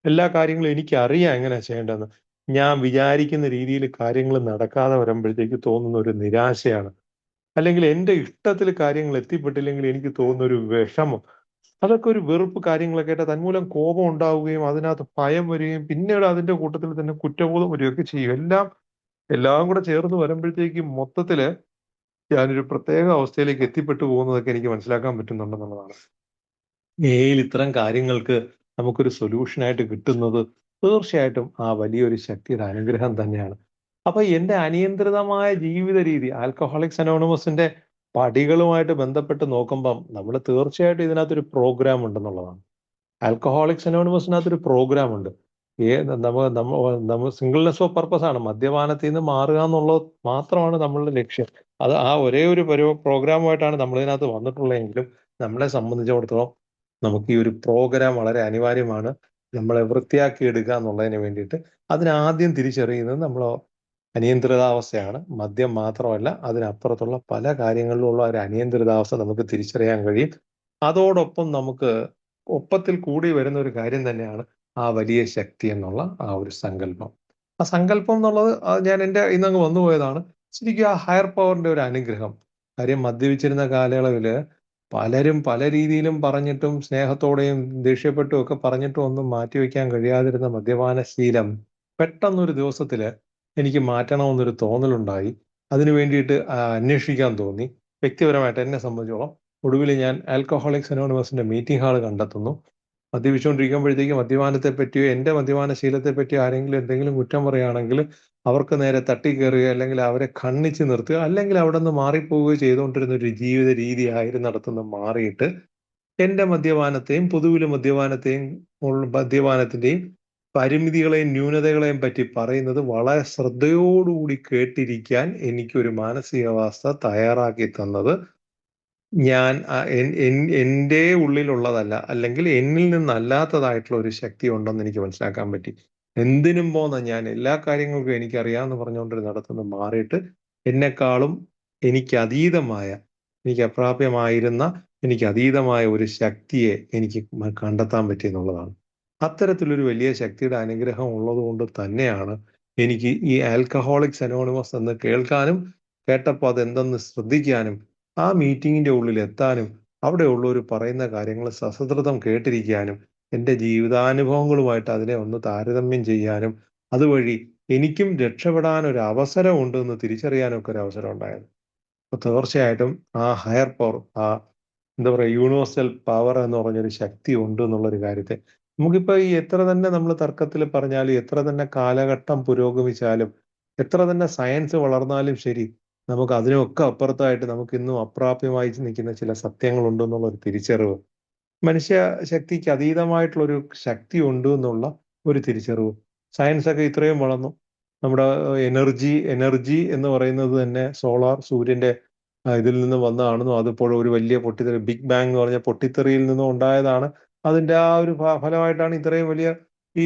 Speaker 2: എല്ലാ കാര്യങ്ങളും എനിക്കറിയാം എങ്ങനെയാ ചെയ്യേണ്ടതെന്ന്. ഞാൻ വിചാരിക്കുന്ന രീതിയിൽ കാര്യങ്ങൾ നടക്കാതെ വരുമ്പോഴത്തേക്ക് തോന്നുന്ന ഒരു നിരാശയാണ്. അല്ലെങ്കിൽ എൻ്റെ ഇഷ്ടത്തിൽ കാര്യങ്ങൾ എത്തിപ്പെട്ടില്ലെങ്കിൽ എനിക്ക് തോന്നുന്ന ഒരു വിഷമം, അതൊക്കെ ഒരു വെറുപ്പ്, കാര്യങ്ങളൊക്കെ ആയിട്ട് തന്മൂലം കോപം ഉണ്ടാവുകയും അതിനകത്ത് ഭയം വരികയും പിന്നീട് അതിന്റെ കൂട്ടത്തിൽ തന്നെ കുറ്റബോധം വരികയൊക്കെ ചെയ്യും. എല്ലാം കൂടെ ചേർന്ന് വരുമ്പോഴത്തേക്കും മൊത്തത്തില് ഞാനൊരു പ്രത്യേക അവസ്ഥയിലേക്ക് എത്തിപ്പെട്ടു പോകുന്നതൊക്കെ എനിക്ക് മനസ്സിലാക്കാൻ പറ്റുന്നുണ്ടെന്നുള്ളതാണ്. എയിൽ ഇത്തരം കാര്യങ്ങൾക്ക് നമുക്കൊരു സൊല്യൂഷനായിട്ട് കിട്ടുന്നത് തീർച്ചയായിട്ടും ആ വലിയൊരു ശക്തിയുടെ അനുഗ്രഹം തന്നെയാണ്. അപ്പൊ എന്റെ അനിയന്ത്രിതമായ ജീവിത രീതി ആൽക്കഹോളിക്സ് അനോണിമസിന്റെ പടികളുമായിട്ട് ബന്ധപ്പെട്ട് നോക്കുമ്പം നമ്മൾ തീർച്ചയായിട്ടും ഇതിനകത്തൊരു പ്രോഗ്രാം ഉണ്ടെന്നുള്ളതാണ്. ആൽക്കഹോളിക്സ് അനോണിമസിനകത്തൊരു പ്രോഗ്രാം ഉണ്ട്. നമ്മൾ സിംഗിൾനെസ് ഓഫ് പർപ്പസ് ആണ്, മദ്യപാനത്തിൽ നിന്ന് മാറുക എന്നുള്ളത് മാത്രമാണ് നമ്മളുടെ ലക്ഷ്യം. അത് ആ ഒരേ ഒരു പ്രോഗ്രാമുമായിട്ടാണ് നമ്മൾ ഇതിനകത്ത് വന്നിട്ടുള്ളതെങ്കിലും നമ്മളെ സംബന്ധിച്ചിടത്തോളം നമുക്ക് ഈ ഒരു പ്രോഗ്രാം വളരെ അനിവാര്യമാണ്. നമ്മളെ വൃത്തിയാക്കി എടുക്കുക എന്നുള്ളതിന് വേണ്ടിയിട്ട് അതിനാദ്യം തിരിച്ചറിയുന്നത് നമ്മൾ അനിയന്ത്രിതാവസ്ഥയാണ്. മദ്യം മാത്രമല്ല, അതിനപ്പുറത്തുള്ള പല കാര്യങ്ങളിലുള്ള ഒരു അനിയന്ത്രിതാവസ്ഥ നമുക്ക് തിരിച്ചറിയാൻ കഴിയും. അതോടൊപ്പം നമുക്ക് ഒപ്പത്തിൽ കൂടി വരുന്ന ഒരു കാര്യം തന്നെയാണ് ആ വലിയ ശക്തി എന്നുള്ള ആ ഒരു സങ്കല്പം. ആ സങ്കല്പം എന്നുള്ളത് ഞാൻ എൻ്റെ ഇന്നങ്ങ് വന്നുപോയതാണ്. ശരിക്കും ആ ഹയർ പവറിന്റെ ഒരു അനുഗ്രഹം. കാര്യം മദ്യപിച്ചിരുന്ന കാലയളവില് പലരും പല രീതിയിലും പറഞ്ഞിട്ടും സ്നേഹത്തോടെയും ദേഷ്യപ്പെട്ടും ഒക്കെ പറഞ്ഞിട്ടും ഒന്നും മാറ്റിവെക്കാൻ കഴിയാതിരുന്ന മദ്യപാന ശീലം പെട്ടെന്നൊരു ദിവസത്തില് എനിക്ക് മാറ്റണമെന്നൊരു തോന്നലുണ്ടായി. അതിനു വേണ്ടിയിട്ട് അന്വേഷിക്കാൻ തോന്നി. വ്യക്തിപരമായിട്ട് എന്നെ സംബന്ധിച്ചോളം ഒടുവിൽ ഞാൻ ആൽക്കഹോളിക്സ് അനോണിമസിന്റെ മീറ്റിംഗ് ഹാൾ കണ്ടെത്തുന്നു. മദ്യപിച്ചുകൊണ്ടിരിക്കുമ്പോഴത്തേക്ക് മദ്യപാനത്തെ പറ്റിയോ എൻ്റെ മദ്യപാന ശീലത്തെ പറ്റിയോ ആരെങ്കിലും എന്തെങ്കിലും കുറ്റം പറയുകയാണെങ്കിൽ അവർക്ക് നേരെ തട്ടിക്കയറുകയോ അല്ലെങ്കിൽ അവരെ ഖണ്ഡിച്ച് നിർത്തുക അല്ലെങ്കിൽ അവിടെ നിന്ന് മാറിപ്പോവുകയോ ചെയ്തുകൊണ്ടിരുന്ന ഒരു ജീവിത രീതി ആയിരുന്നു നടത്തുന്ന മാറിയിട്ട് എൻ്റെ മദ്യപാനത്തെയും പൊതുവിലെ മദ്യപാനത്തിന്റെയും പരിമിതികളെയും ന്യൂനതകളെയും പറ്റി പറയുന്നത് വളരെ ശ്രദ്ധയോടുകൂടി കേട്ടിരിക്കാൻ എനിക്കൊരു മാനസികാവസ്ഥ തയ്യാറാക്കി തന്നത് ഞാൻ എൻ്റെ ഉള്ളിലുള്ളതല്ല, അല്ലെങ്കിൽ എന്നിൽ നിന്നല്ലാത്തതായിട്ടുള്ള ഒരു ശക്തി ഉണ്ടെന്ന് എനിക്ക് മനസ്സിലാക്കാൻ പറ്റി. എന്തിനും പോന്ന ഞാൻ എല്ലാ കാര്യങ്ങൾക്കും എനിക്കറിയാമെന്ന് പറഞ്ഞുകൊണ്ട് നടത്തുന്ന മാറിയിട്ട് എന്നെക്കാളും എനിക്ക് അപ്രാപ്യമായിരുന്ന എനിക്ക് അതീതമായ ഒരു ശക്തിയെ എനിക്ക് കണ്ടെത്താൻ പറ്റി എന്നുള്ളതാണ്. അത്തരത്തിലൊരു വലിയ ശക്തിയുടെ അനുഗ്രഹം ഉള്ളത് കൊണ്ട് തന്നെയാണ് എനിക്ക് ഈ ആൽക്കഹോളിക്സ് അനോണിമസ് എന്ന് കേൾക്കാനും കേട്ടപ്പോൾ അതെന്തെന്ന് ശ്രദ്ധിക്കാനും ആ മീറ്റിങ്ങിന്റെ ഉള്ളിൽ എത്താനും അവിടെ ഉള്ളവർ പറയുന്ന കാര്യങ്ങൾ സശ്രദ്ധം കേട്ടിരിക്കാനും എൻ്റെ ജീവിതാനുഭവങ്ങളുമായിട്ട് അതിനെ ഒന്ന് താരതമ്യം ചെയ്യാനും അതുവഴി എനിക്കും രക്ഷപ്പെടാൻ ഒരു അവസരം ഉണ്ടെന്ന് തിരിച്ചറിയാനൊക്കെ ഒരു അവസരം ഉണ്ടായത്. അപ്പൊ തീർച്ചയായിട്ടും ആ ഹയർ പവർ, ആ എന്താ പറയുക, യൂണിവേഴ്സൽ പവർ എന്ന് പറഞ്ഞൊരു ശക്തി ഉണ്ട് എന്നുള്ളൊരു കാര്യത്തെ നമുക്കിപ്പോ ഈ എത്ര തന്നെ നമ്മൾ തർക്കത്തിൽ പറഞ്ഞാലും എത്ര തന്നെ കാലഘട്ടം പുരോഗമിച്ചാലും എത്ര തന്നെ സയൻസ് വളർന്നാലും ശരി, നമുക്ക് അതിനൊക്കെ അപ്പുറത്തായിട്ട് നമുക്ക് ഇന്നും അപ്രാപ്യമായി നിൽക്കുന്ന ചില സത്യങ്ങളുണ്ട് എന്നുള്ള ഒരു തിരിച്ചറിവ്, മനുഷ്യ ശക്തിക്ക് അതീതമായിട്ടുള്ള ഒരു ശക്തി ഉണ്ട് എന്നുള്ള ഒരു തിരിച്ചറിവ്. സയൻസ് ഒക്കെ ഇത്രയും വളർന്നു. നമ്മുടെ എനർജി എന്ന് പറയുന്നത് തന്നെ സൂര്യന്റെ ഇതിൽ നിന്ന് വന്നതാണെന്നും അതിപ്പോൾ ഒരു വലിയ പൊട്ടിത്തെറി, ബിഗ് ബാങ് എന്ന് പറഞ്ഞ പൊട്ടിത്തെറിയിൽ നിന്നും ഉണ്ടായതാണ്. അതിന്റെ ആ ഒരു ഫലമായിട്ടാണ് ഇത്രയും വലിയ ഈ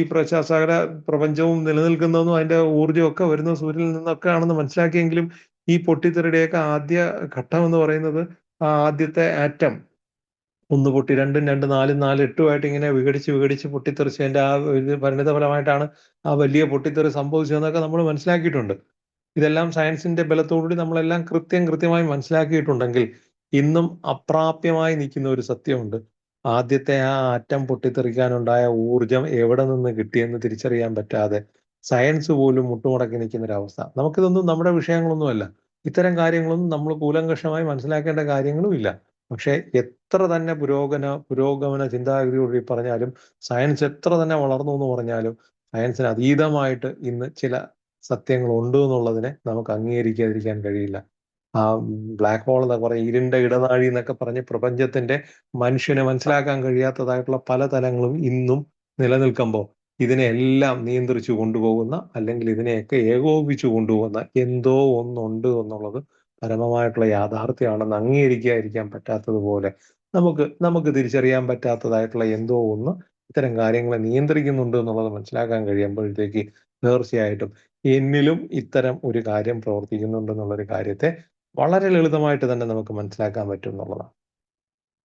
Speaker 2: സകല പ്രപഞ്ചവും നിലനിൽക്കുന്നതെന്നും അതിന്റെ ഊർജ്ജമൊക്കെ വരുന്ന സൂര്യനിൽ നിന്നൊക്കെ ആണെന്ന് മനസ്സിലാക്കിയെങ്കിലും ഈ പൊട്ടിത്തെറിയുടെയൊക്കെ ആദ്യ ഘട്ടം എന്ന് പറയുന്നത് ആ ആദ്യത്തെ ആറ്റം ഒന്ന് പൊട്ടി, രണ്ടും രണ്ട്, നാലും നാല്, എട്ടുമായിട്ട് ഇങ്ങനെ വിഘടിച്ച് പൊട്ടിത്തെറിച്ചതിന്റെ ആ ഒരു പരിണിത ഫലമായിട്ടാണ് ആ വലിയ പൊട്ടിത്തെറി സംഭവിച്ചതെന്നൊക്കെ നമ്മൾ മനസ്സിലാക്കിയിട്ടുണ്ട്. ഇതെല്ലാം സയൻസിന്റെ ബലത്തോടുകൂടി നമ്മളെല്ലാം കൃത്യമായി മനസ്സിലാക്കിയിട്ടുണ്ടെങ്കിൽ ഇന്നും അപ്രാപ്യമായി നിൽക്കുന്ന ഒരു സത്യമുണ്ട്. ആദ്യത്തെ ആ ആറ്റം പൊട്ടിത്തെറിക്കാനുണ്ടായ ഊർജം എവിടെ നിന്ന് കിട്ടിയെന്ന് തിരിച്ചറിയാൻ പറ്റാതെ സയൻസ് പോലും മുട്ടുമുടക്കി നിൽക്കുന്ന ഒരു അവസ്ഥ. നമുക്കിതൊന്നും നമ്മുടെ വിഷയങ്ങളൊന്നുമല്ല. ഇത്തരം കാര്യങ്ങളൊന്നും നമ്മൾ കൂലങ്കഷമായി മനസ്സിലാക്കേണ്ട കാര്യങ്ങളും ഇല്ല. പക്ഷെ എത്ര തന്നെ പുരോഗമന ചിന്താഗതിയോട് പറഞ്ഞാലും സയൻസ് എത്ര തന്നെ വളർന്നു എന്ന് പറഞ്ഞാലും സയൻസിന് അതീതമായിട്ട് ഇന്ന് ചില സത്യങ്ങൾ ഉണ്ട് എന്നുള്ളതിനെ നമുക്ക് അംഗീകരിക്കാതിരിക്കാൻ കഴിയില്ല. ആ ബ്ലാക്ക് ഹോൾ എന്നൊക്കെ പറഞ്ഞ ഇരുണ്ട ഇടനാഴി എന്നൊക്കെ പറഞ്ഞ് പ്രപഞ്ചത്തിന്റെ മനുഷ്യനെ മനസ്സിലാക്കാൻ കഴിയാത്തതായിട്ടുള്ള പല തലങ്ങളും ഇന്നും നിലനിൽക്കുമ്പോൾ ഇതിനെ എല്ലാം നിയന്ത്രിച്ചു കൊണ്ടുപോകുന്ന അല്ലെങ്കിൽ ഇതിനെയൊക്കെ ഏകോപിപ്പിച്ചു കൊണ്ടുപോകുന്ന എന്തോ ഒന്നുണ്ട് എന്നുള്ളത് പരമമായിട്ടുള്ള യാഥാർത്ഥ്യമാണെന്ന് അംഗീകരിക്കാതിരിക്കാൻ പറ്റാത്തതുപോലെ നമുക്ക് തിരിച്ചറിയാൻ പറ്റാത്തതായിട്ടുള്ള എന്തോ ഒന്ന് ഇത്തരം കാര്യങ്ങളെ നിയന്ത്രിക്കുന്നുണ്ട് എന്നുള്ളത് മനസ്സിലാക്കാൻ കഴിയുമ്പോഴത്തേക്ക് തീർച്ചയായിട്ടും എന്നിലും ഇത്തരം ഒരു കാര്യം പ്രവർത്തിക്കുന്നുണ്ടെന്നുള്ളൊരു കാര്യത്തെ വളരെ ലളിതമായിട്ട് തന്നെ നമുക്ക് മനസ്സിലാക്കാൻ പറ്റും എന്നുള്ളതാണ്.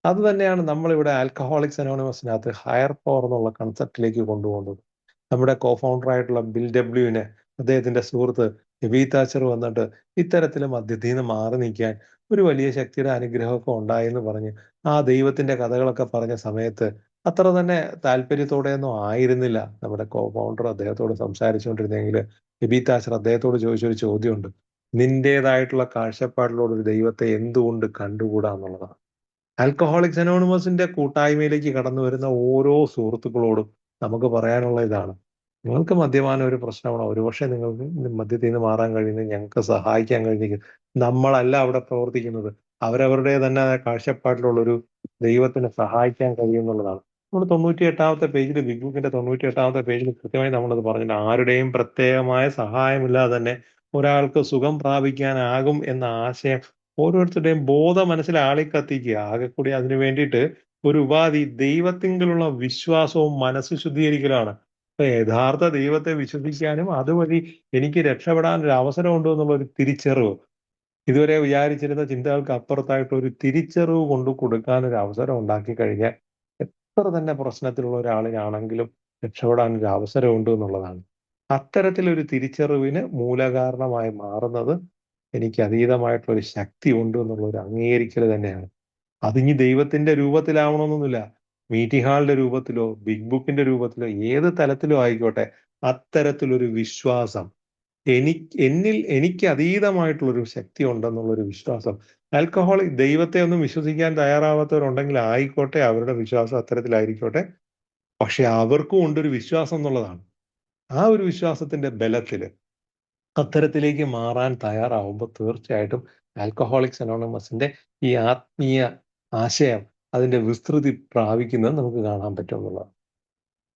Speaker 2: അത് തന്നെയാണ് നമ്മളിവിടെ ആൽക്കഹോളിക്സ് അനോണിമസിനകത്ത് ഹയർ പവർ എന്നുള്ള കൺസെപ്റ്റിലേക്ക് കൊണ്ടുപോകുന്നത്. നമ്മുടെ കോഫൗണ്ടറായിട്ടുള്ള ബിൽ ഡബ്ല്യുവിനെ അദ്ദേഹത്തിന്റെ സുഹൃത്ത് എബി താച്ചർ വന്നിട്ട് ഇത്തരത്തിൽ മദ്യത്തിൽ നിന്ന് മാറി നിൽക്കാൻ ഒരു വലിയ ശക്തിയുടെ അനുഗ്രഹമൊക്കെ ഉണ്ടായെന്ന് പറഞ്ഞ് ആ ദൈവത്തിന്റെ കഥകളൊക്കെ പറഞ്ഞ സമയത്ത് അത്ര തന്നെ താല്പര്യത്തോടെയൊന്നും ആയിരുന്നില്ല നമ്മുടെ കോഫൗണ്ടർ അദ്ദേഹത്തോട് സംസാരിച്ചുകൊണ്ടിരുന്നെങ്കിൽ എബി താച്ചർ അദ്ദേഹത്തോട് ചോദിച്ചൊരു ചോദ്യമുണ്ട്. നിന്റേതായിട്ടുള്ള കാഴ്ചപ്പാടിലൂടെ ഒരു ദൈവത്തെ എന്തുകൊണ്ട് കണ്ടുകൂടാ എന്നുള്ളതാണ്. ആൽക്കഹോളിക്സ് അനോണിമസിന്റെ കൂട്ടായ്മയിലേക്ക് കടന്നു വരുന്ന ഓരോ സുഹൃത്തുക്കളോടും നമുക്ക് പറയാനുള്ള ഇതാണ്: നിങ്ങൾക്ക് മദ്യപാനം ഒരു പ്രശ്നമാണോ? ഒരുപക്ഷെ നിങ്ങൾക്ക് മദ്യത്തിൽ നിന്ന് മാറാൻ കഴിയുന്നത് ഞങ്ങൾക്ക് സഹായിക്കാൻ കഴിഞ്ഞെങ്കിൽ നമ്മളല്ല അവിടെ പ്രവർത്തിക്കുന്നത്, അവരവരുടെ തന്നെ കാഴ്ചപ്പാടിലുള്ള ഒരു ദൈവത്തിന് സഹായിക്കാൻ കഴിയുന്നുള്ളതാണ്. നമ്മൾ 98-ാമത്തെ പേജിൽ, ബിഗ് ബുക്കിന്റെ 98-ാമത്തെ പേജിൽ കൃത്യമായി നമ്മളത് പറഞ്ഞിട്ടുണ്ട്. ആരുടെയും പ്രത്യേകമായ സഹായമില്ലാതെ തന്നെ ഒരാൾക്ക് സുഖം പ്രാപിക്കാനാകും എന്ന ആശയം ഓരോരുത്തരുടെയും ബോധ മനസ്സിൽ ആളിക്കത്തിക്കുക. ആകെ കൂടി അതിനു വേണ്ടിയിട്ട് ഒരു ഉപാധി ദൈവത്തിങ്കിലുള്ള വിശ്വാസവും മനസ്സ് ശുദ്ധീകരിക്കലാണ്. അപ്പൊ യഥാർത്ഥ ദൈവത്തെ വിശ്വസിക്കാനും അതുവഴി എനിക്ക് രക്ഷപ്പെടാൻ ഒരു അവസരമുണ്ട് എന്നുള്ള ഒരു തിരിച്ചറിവ്, ഇതുവരെ വിചാരിച്ചിരുന്ന ചിന്തകൾക്ക് അപ്പുറത്തായിട്ട് ഒരു തിരിച്ചറിവ് കൊണ്ട് കൊടുക്കാൻ ഒരു അവസരം ഉണ്ടാക്കി കഴിഞ്ഞാൽ എത്ര തന്നെ പ്രശ്നത്തിലുള്ള ഒരാളിനാണെങ്കിലും രക്ഷപ്പെടാൻ ഒരു അവസരമുണ്ട് എന്നുള്ളതാണ്. അത്തരത്തിലൊരു തിരിച്ചറിവിന് മൂലകാരണമായി മാറുന്നത് എനിക്ക് അതീതമായിട്ടുള്ള ഒരു ശക്തി ഉണ്ട് എന്നുള്ള ഒരു അംഗീകരിക്കൽ തന്നെയാണ്. അതിനി ദൈവത്തിന്റെ രൂപത്തിലാവണമെന്നൊന്നുമില്ല. മീറ്റിംഗ് ഹാളിന്റെ രൂപത്തിലോ ബിഗ് ബുക്കിന്റെ രൂപത്തിലോ ഏത് തലത്തിലോ ആയിക്കോട്ടെ, അത്തരത്തിലൊരു വിശ്വാസം എനിക്ക് അതീതമായിട്ടുള്ളൊരു ശക്തി ഉണ്ടെന്നുള്ളൊരു വിശ്വാസം. ആൽക്കഹോളിക് ദൈവത്തെ ഒന്നും വിശ്വസിക്കാൻ തയ്യാറാവാത്തവരുണ്ടെങ്കിൽ ആയിക്കോട്ടെ, അവരുടെ വിശ്വാസം അത്തരത്തിലായിരിക്കോട്ടെ. പക്ഷെ അവർക്കും ഉണ്ടൊരു വിശ്വാസം എന്നുള്ളതാണ്. ആ ഒരു വിശ്വാസത്തിന്റെ ബലത്തില് അത്തരത്തിലേക്ക് മാറാൻ തയ്യാറാവുമ്പോൾ തീർച്ചയായിട്ടും ആൽക്കഹോളിക്സ് അനോണിമസിന്റെ ഈ ആത്മീയ ആശയം അതിന്റെ വിസ്തൃതി പ്രാപിക്കുന്നത് നമുക്ക് കാണാൻ പറ്റും എന്നുള്ളതാണ്.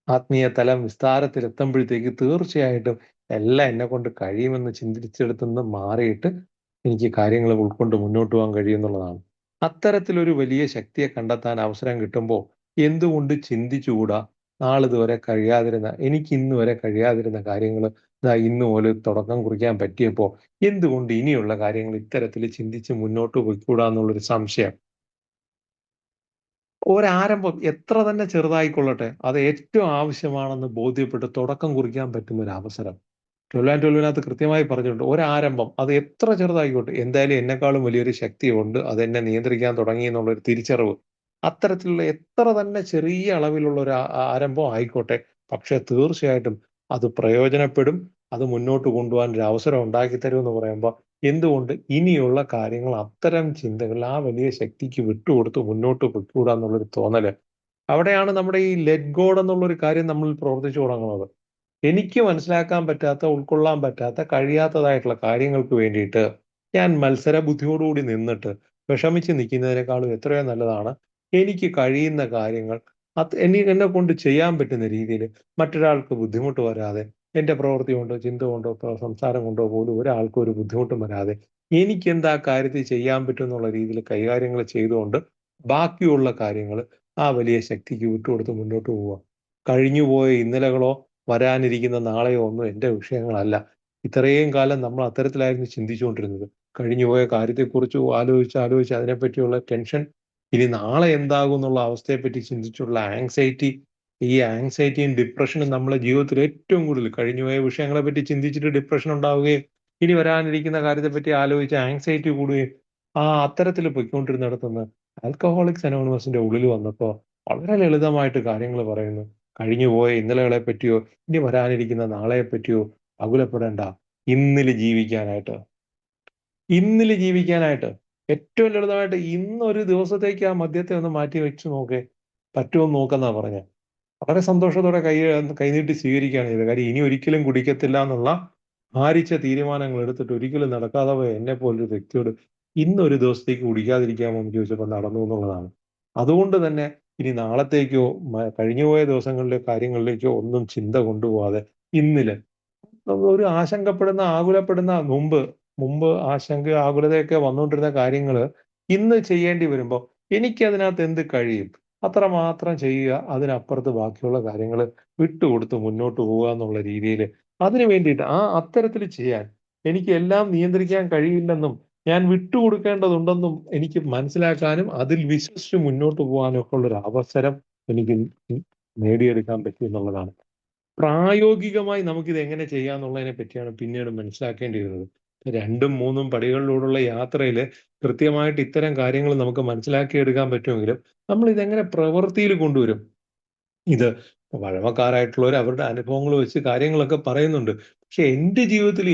Speaker 2: ആത്മീയ തലം വിസ്താരത്തിൽ എത്തുമ്പോഴത്തേക്ക് തീർച്ചയായിട്ടും എല്ലാം എന്നെ കൊണ്ട് കഴിയുമെന്ന് ചിന്തിച്ചെടുത്തുനിന്ന് മാറിയിട്ട് എനിക്ക് കാര്യങ്ങൾ ഉൾക്കൊണ്ട് മുന്നോട്ട് പോകാൻ കഴിയുമെന്നുള്ളതാണ്. അത്തരത്തിലൊരു വലിയ ശക്തിയെ കണ്ടെത്താൻ അവസരം കിട്ടുമ്പോൾ എന്തുകൊണ്ട് ചിന്തിച്ചുകൂടാ? നാളിതുവരെ കഴിയാതിരുന്ന, എനിക്ക് ഇന്ന് വരെ കഴിയാതിരുന്ന കാര്യങ്ങൾ ഇന്ന് പോലെ തുടക്കം കുറിക്കാൻ പറ്റിയപ്പോൾ എന്തുകൊണ്ട് ഇനിയുള്ള കാര്യങ്ങൾ ഇത്തരത്തിൽ ചിന്തിച്ച് മുന്നോട്ട് പോയിക്കൂടാ എന്നുള്ളൊരു സംശയം. ഒരാരംഭം എത്ര തന്നെ ചെറുതായിക്കൊള്ളട്ടെ, അത് ഏറ്റവും ആവശ്യമാണെന്ന് ബോധ്യപ്പെട്ട് തുടക്കം കുറിക്കാൻ പറ്റുന്ന ഒരു അവസരം 12-12 കൃത്യമായി പറഞ്ഞിട്ടുണ്ട്. ഒരാരംഭം അത് എത്ര ചെറുതായിക്കോട്ടെ, എന്തായാലും എന്നെക്കാളും വലിയൊരു ശക്തിയുണ്ട്, അതെന്നെ നിയന്ത്രിക്കാൻ തുടങ്ങി എന്നുള്ളൊരു തിരിച്ചറിവ്. അത്തരത്തിലുള്ള എത്ര തന്നെ ചെറിയ അളവിലുള്ള ഒരു ആരംഭം ആയിക്കോട്ടെ, പക്ഷെ തീർച്ചയായിട്ടും അത് പ്രയോജനപ്പെടും. അത് മുന്നോട്ട് കൊണ്ടുപോകാൻ ഒരു അവസരം ഉണ്ടാക്കി തരും എന്ന് പറയുമ്പോൾ എന്തുകൊണ്ട് ഇനിയുള്ള കാര്യങ്ങൾ അത്തരം ചിന്തകൾ ആ വലിയ ശക്തിക്ക് വിട്ടുകൊടുത്ത് മുന്നോട്ട് പൊയ്ക്കൂടാ എന്നുള്ളൊരു തോന്നല്. അവിടെയാണ് നമ്മുടെ ഈ ലെറ്റ് ഗോഡ് എന്നുള്ളൊരു കാര്യം നമ്മൾ പ്രവർത്തിച്ചു തുടങ്ങുന്നത്. എനിക്ക് മനസ്സിലാക്കാൻ പറ്റാത്ത, ഉൾക്കൊള്ളാൻ പറ്റാത്ത, കഴിയാത്തതായിട്ടുള്ള കാര്യങ്ങൾക്ക് വേണ്ടിയിട്ട് ഞാൻ മത്സര ബുദ്ധിയോടുകൂടി നിന്നിട്ട് വിഷമിച്ച് നിൽക്കുന്നതിനേക്കാളും എത്രയോ നല്ലതാണ് എനിക്ക് കഴിയുന്ന കാര്യങ്ങൾ എന്നെ കൊണ്ട് ചെയ്യാൻ പറ്റുന്ന രീതിയിൽ മറ്റൊരാൾക്ക് ബുദ്ധിമുട്ട് വരാതെ, എന്റെ പ്രവൃത്തി കൊണ്ടോ ചിന്ത കൊണ്ടോ സംസാരം കൊണ്ടോ പോലും ഒരാൾക്കും ഒരു ബുദ്ധിമുട്ടും വരാതെ എനിക്ക് എന്താ കാര്യത്തിൽ ചെയ്യാൻ പറ്റും എന്നുള്ള രീതിയിൽ കൈകാര്യങ്ങൾ ചെയ്തുകൊണ്ട് ബാക്കിയുള്ള കാര്യങ്ങൾ ആ വലിയ ശക്തിക്ക് വിട്ടുകൊടുത്ത് മുന്നോട്ട് പോവുക. കഴിഞ്ഞുപോയ ഇന്നലകളോ വരാനിരിക്കുന്ന നാളെയോ ഒന്നും എൻ്റെ വിഷയങ്ങളല്ല. ഇത്രയും കാലം നമ്മൾ അത്തരത്തിലായിരുന്നു ചിന്തിച്ചുകൊണ്ടിരുന്നത്. കഴിഞ്ഞുപോയ കാര്യത്തെക്കുറിച്ച് ആലോചിച്ച് അതിനെപ്പറ്റിയുള്ള ടെൻഷൻ, ഇനി നാളെ എന്താകും എന്നുള്ള അവസ്ഥയെപ്പറ്റി ചിന്തിച്ചുള്ള ആങ്സൈറ്റി, ഈ ആങ്സൈറ്റിയും ഡിപ്രഷനും നമ്മളെ ജീവിതത്തിൽ ഏറ്റവും കൂടുതൽ കഴിഞ്ഞുപോയ വിഷയങ്ങളെ പറ്റി ചിന്തിച്ചിട്ട് ഡിപ്രഷൻ ഉണ്ടാവുകയും ഇനി വരാനിരിക്കുന്ന കാര്യത്തെപ്പറ്റി ആലോചിച്ച് ആങ്സൈറ്റി കൂടുകയും അത്തരത്തിൽ പൊയ്ക്കൊണ്ടിരുന്നിടത്തുനിന്ന് ആൽക്കഹോളിക്സ് അനോണിമസിന്റെ ഉള്ളിൽ വന്നപ്പോൾ വളരെ ലളിതമായിട്ട് കാര്യങ്ങൾ പറയുന്നു. കഴിഞ്ഞുപോയ ഇന്നലകളെ പറ്റിയോ ഇനി വരാനിരിക്കുന്ന നാളെയെ പറ്റിയോ അകുലപ്പെടേണ്ട. ഇന്നില് ജീവിക്കാനായിട്ട് ഏറ്റവും ലളിതമായിട്ട് ഇന്നൊരു ദിവസത്തേക്ക് ആ മദ്യത്തെ ഒന്ന് മാറ്റി വെച്ച് നോക്കേ, പറ്റുമോ നോക്കെന്നാ പറഞ്ഞ. വളരെ സന്തോഷത്തോടെ കൈനീട്ടി സ്വീകരിക്കുകയാണ് ചെയ്തത്. കാര്യം ഇനി ഒരിക്കലും കുടിക്കത്തില്ല എന്നുള്ള ഭാരിച്ച തീരുമാനങ്ങൾ എടുത്തിട്ട് ഒരിക്കലും നടക്കാതെ പോയ എന്നെ പോലൊരു വ്യക്തിയോട് ഇന്നൊരു ദിവസത്തേക്ക് കുടിക്കാതിരിക്കാമോ എന്ന് ചോദിച്ചപ്പോൾ നടന്നു എന്നുള്ളതാണ്. അതുകൊണ്ട് തന്നെ ഇനി നാളത്തേക്കോ കഴിഞ്ഞുപോയ ദിവസങ്ങളിലെ കാര്യങ്ങളിലേക്കോ ഒന്നും ചിന്ത കൊണ്ടുപോകാതെ ഇന്നില് ഒരു ആകുലപ്പെടുന്ന മുമ്പ് ആകുലതയൊക്കെ വന്നുകൊണ്ടിരുന്ന കാര്യങ്ങള് ഇന്ന് ചെയ്യേണ്ടി വരുമ്പോൾ എനിക്കതിനകത്ത് എന്ത് കഴിയും അത്രമാത്രം ചെയ്യുക. അതിനപ്പുറത്ത് ബാക്കിയുള്ള കാര്യങ്ങൾ വിട്ടുകൊടുത്ത് മുന്നോട്ട് പോവുക എന്നുള്ള രീതിയിൽ അതിനു വേണ്ടിയിട്ട് അത്തരത്തിൽ ചെയ്യാൻ എനിക്ക് എല്ലാം നിയന്ത്രിക്കാൻ കഴിയില്ലെന്നും ഞാൻ വിട്ടുകൊടുക്കേണ്ടതുണ്ടെന്നും എനിക്ക് മനസ്സിലാക്കാനും അതിൽ വിശ്വസിച്ച് മുന്നോട്ട് പോകാനും ഒക്കെ ഉള്ളൊരു അവസരം എനിക്ക് നേടിയെടുക്കാൻ പറ്റും എന്നുള്ളതാണ്. പ്രായോഗികമായി നമുക്കിത് എങ്ങനെ ചെയ്യാന്നുള്ളതിനെ പറ്റിയാണ് പിന്നീട് മനസ്സിലാക്കേണ്ടിയിരുന്നത്. 2-3 പടികളിലൂടെയുള്ള യാത്രയിൽ കൃത്യമായിട്ട് ഇത്തരം കാര്യങ്ങൾ നമുക്ക് മനസ്സിലാക്കിയെടുക്കാൻ പറ്റുമെങ്കിലും നമ്മൾ ഇതെങ്ങനെ പ്രവൃത്തിയിൽ കൊണ്ടുവരും? ഇത് പഴമക്കാരായിട്ടുള്ളവർ അവരുടെ അനുഭവങ്ങൾ വെച്ച് കാര്യങ്ങളൊക്കെ പറയുന്നുണ്ട്. പക്ഷെ എന്റെ ജീവിതത്തിൽ